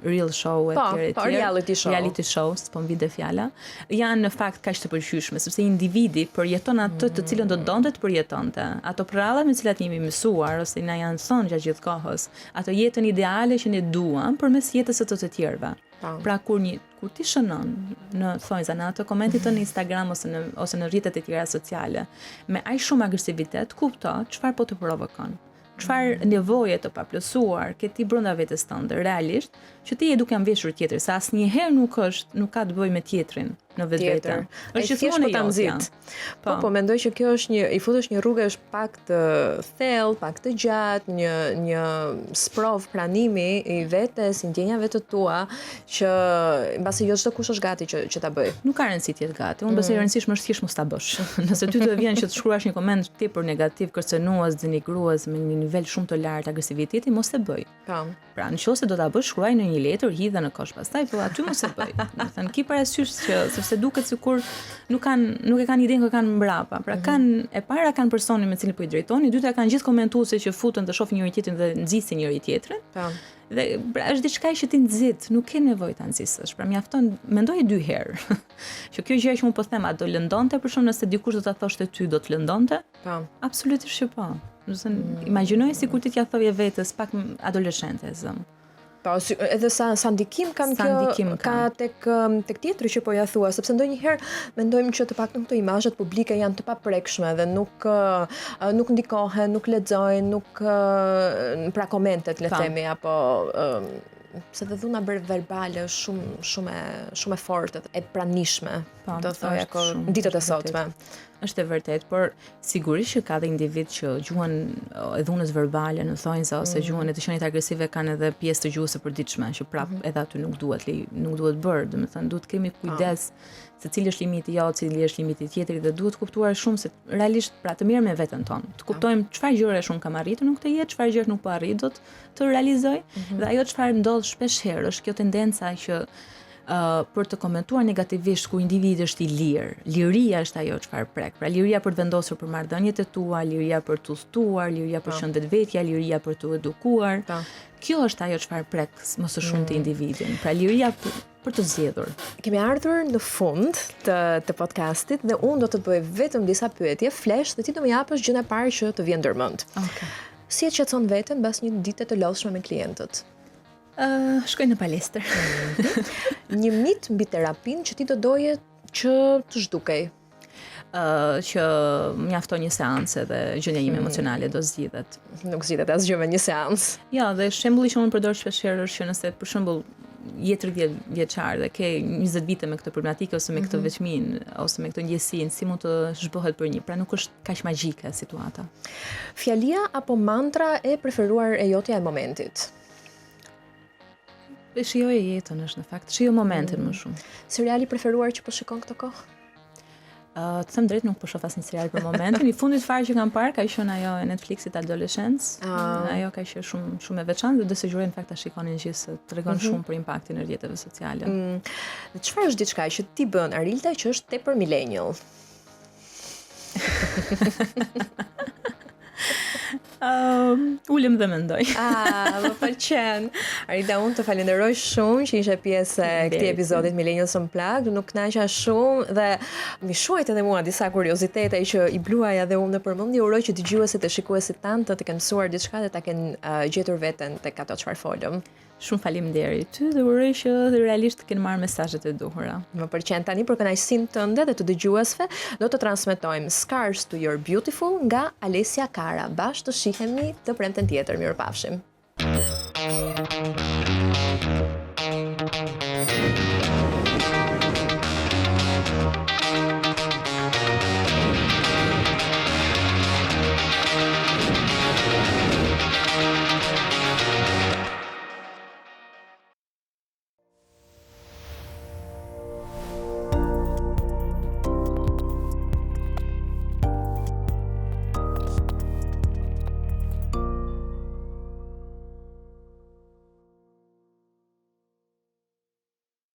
real show reality shows, po mbi fjala, janë në fakt kaq të përqyeshme, sepse individi përjeton atë të cilën do donte të përjetonte. Ato prallat me të cilat jemi mësuar ose na janë thënë gjatë gjithë kohës, ato jetën ideale që ne duam përmes jetës së të tjerëve. Pra kur ti shënon në thonjza në ato komentit të në Instagram ose në rrjetet e tjera sociale me aq shumë agresivitet, kupto çfarë po të provokon. Çfarë nevoje të paplotësuar ke ti brenda vetes tënde realisht, që ti je duke mbeshur tjetër, sa asnjëherë nuk ka të bëjë me tjetrin në vetvete. Është gjithmonë ta nxit. Po mendoj që kjo është i futesh një rrugë është pak të thellë, pak të gjatë, një sprov pranimi i vetes, i ndjenjave të tua, që mbasi jo çdo kush është gati që ta bëj. Nuk ka rëndësi të jetë gati. Unë besoj e rëndësishme është thjesht mos ta bësh. Nëse ty të vjen që të shkruash një koment tepër negativ, kërcënues, denigrues me një nivel shumë të lartë agresiviteti, mos e bëj. Pra nëse do ta bësh, shkruaj në një letër, hidhe në kosh pastaj, po aty mos e bëj. Do të thënë ki parasysh që sepse duket sikur nuk e kanë idenë që kanë mbrapa. Pra e para kanë personin me cilin po i drejtoni, e dyta kanë gjithë komentuesit që futen të shohin njëri tjetrin dhe nxisin njëri tjetrin. Dhe pra është diçka që ti nxit, nuk ke nevojë ta nxisësh. Pra mjafton, mendoj 2 herë. Që kjo gjë që unë po them, a do lëndonte për shkak nëse dikush do ta thoshte ty, do të lëndonte? Absolutisht që po. Do të thënë, imagjinoj sikur ti t'ia thoje vetes pak adoleshente e zëm. Po, edhe sa ndikim ka tek tjetri që po ja thua, sepse ndonjëherë mendojmë që të paktën këto imazhet publike janë të paprekshme dhe nuk ndikohen, nuk lexohen, nuk pra komentet le themi apo se dhe dhuna verbale është shumë e fortë e pranishme, do thoya në ditët e sotme. Është e vërtet, por sigurisht që ka dhe individ që gjuhën e dhunës verbale në thonjza ose gjuhën e të qenit agresive kanë edhe pjesë të gjuhës së përditshme, që prap edhe aty nuk duhet bërë, domethënë duhet kemi kujdes se cili është limiti jot, cili është limiti tjetrit dhe duhet kuptuar shumë se realisht pra të mirë me veten tonë. Të kuptojmë çfarë gjëra unë kam arritur në këtë jetë, çfarë gjëra nuk po arrit dot të realizoj dhe ajo çfarë ndodh shpesh herë është kjo tendenca që për të komentuar negativisht ku individi është i lirë. Liria është ajo çfarë prek. Pra liria për të vendosur për marrëdhëniet e tua, liria për të udhëtuar, liria për shëndetvetja, liria për të edukuar. Kjo është ajo çfarë prek më së shumti individin. Pra liria për të zgjedhur. Kemi ardhur në fund të podcastit dhe unë do të të bëj vetëm disa pyetje flesh dhe ti do më japësh gjën e parë që të vjen ndërmend. Si e qetëson veten mbas një dite të lodhshme me klientët? Shkoj në palestër. Një mit mbi terapinë që ti do doje që të zhdukej. që mjafton një seancë dhe gjendja ime emocionale do zgjidhet. Nuk zgjidhet asgjë me një seancë. Ja, dhe shembulli që unë përdor shpeshherë është që nëse për shembull je 30 vjeçar dhe ke 20 vite me këtë problematikë ose me këtë veçminë ose me këtë ndjesinë, si mund të zhbohet për një? Pra nuk është kaq magjike situata. Fjalia apo mantra e preferuar e jotja e momentit? Shijoj jetën është në fakt, shijoj momentin më shumë. Seriali preferuar që po shikon këtë kohë? Të them drejt nuk po shoh asnjë serial për momentin. I fundit fare që kam parë ka qenë ajo e Netflixit Adolescence. Ajo ka qenë shumë e veçantë dhe sugjeroj në fakt ta shikonin gjithë se tregon shumë për impaktin e rrjeteve sociale. Dhe çfarë është diçka që ti bën Arilta që është tepër millennial? Ulem dhe mendoj. Më pëlqen. Arida, unë të falenderoj shumë që ishe pjesë e këtij episodit Millennials Unplugged. Nuk kënaqa shumë dhe më shuajt edhe mua disa kuriozitete që i bluaja dhe unë në përmendje. Uroj që dëgjuesit e shikuesit tanë të kenë mësuar diçka dhe ta kenë gjetur veten tek ato çfarë folëm. Shumë faleminderit ty dhe uroj që realisht të kenë marrë mesazhet e duhura. Më pëlqen. Tani për kënaqësinë tënde dhe të dëgjuesve do të transmetojmë Scars to Your Beautiful nga Alessia Cara. Bashkë të shihemi të premten tjetër. Mirupafshim.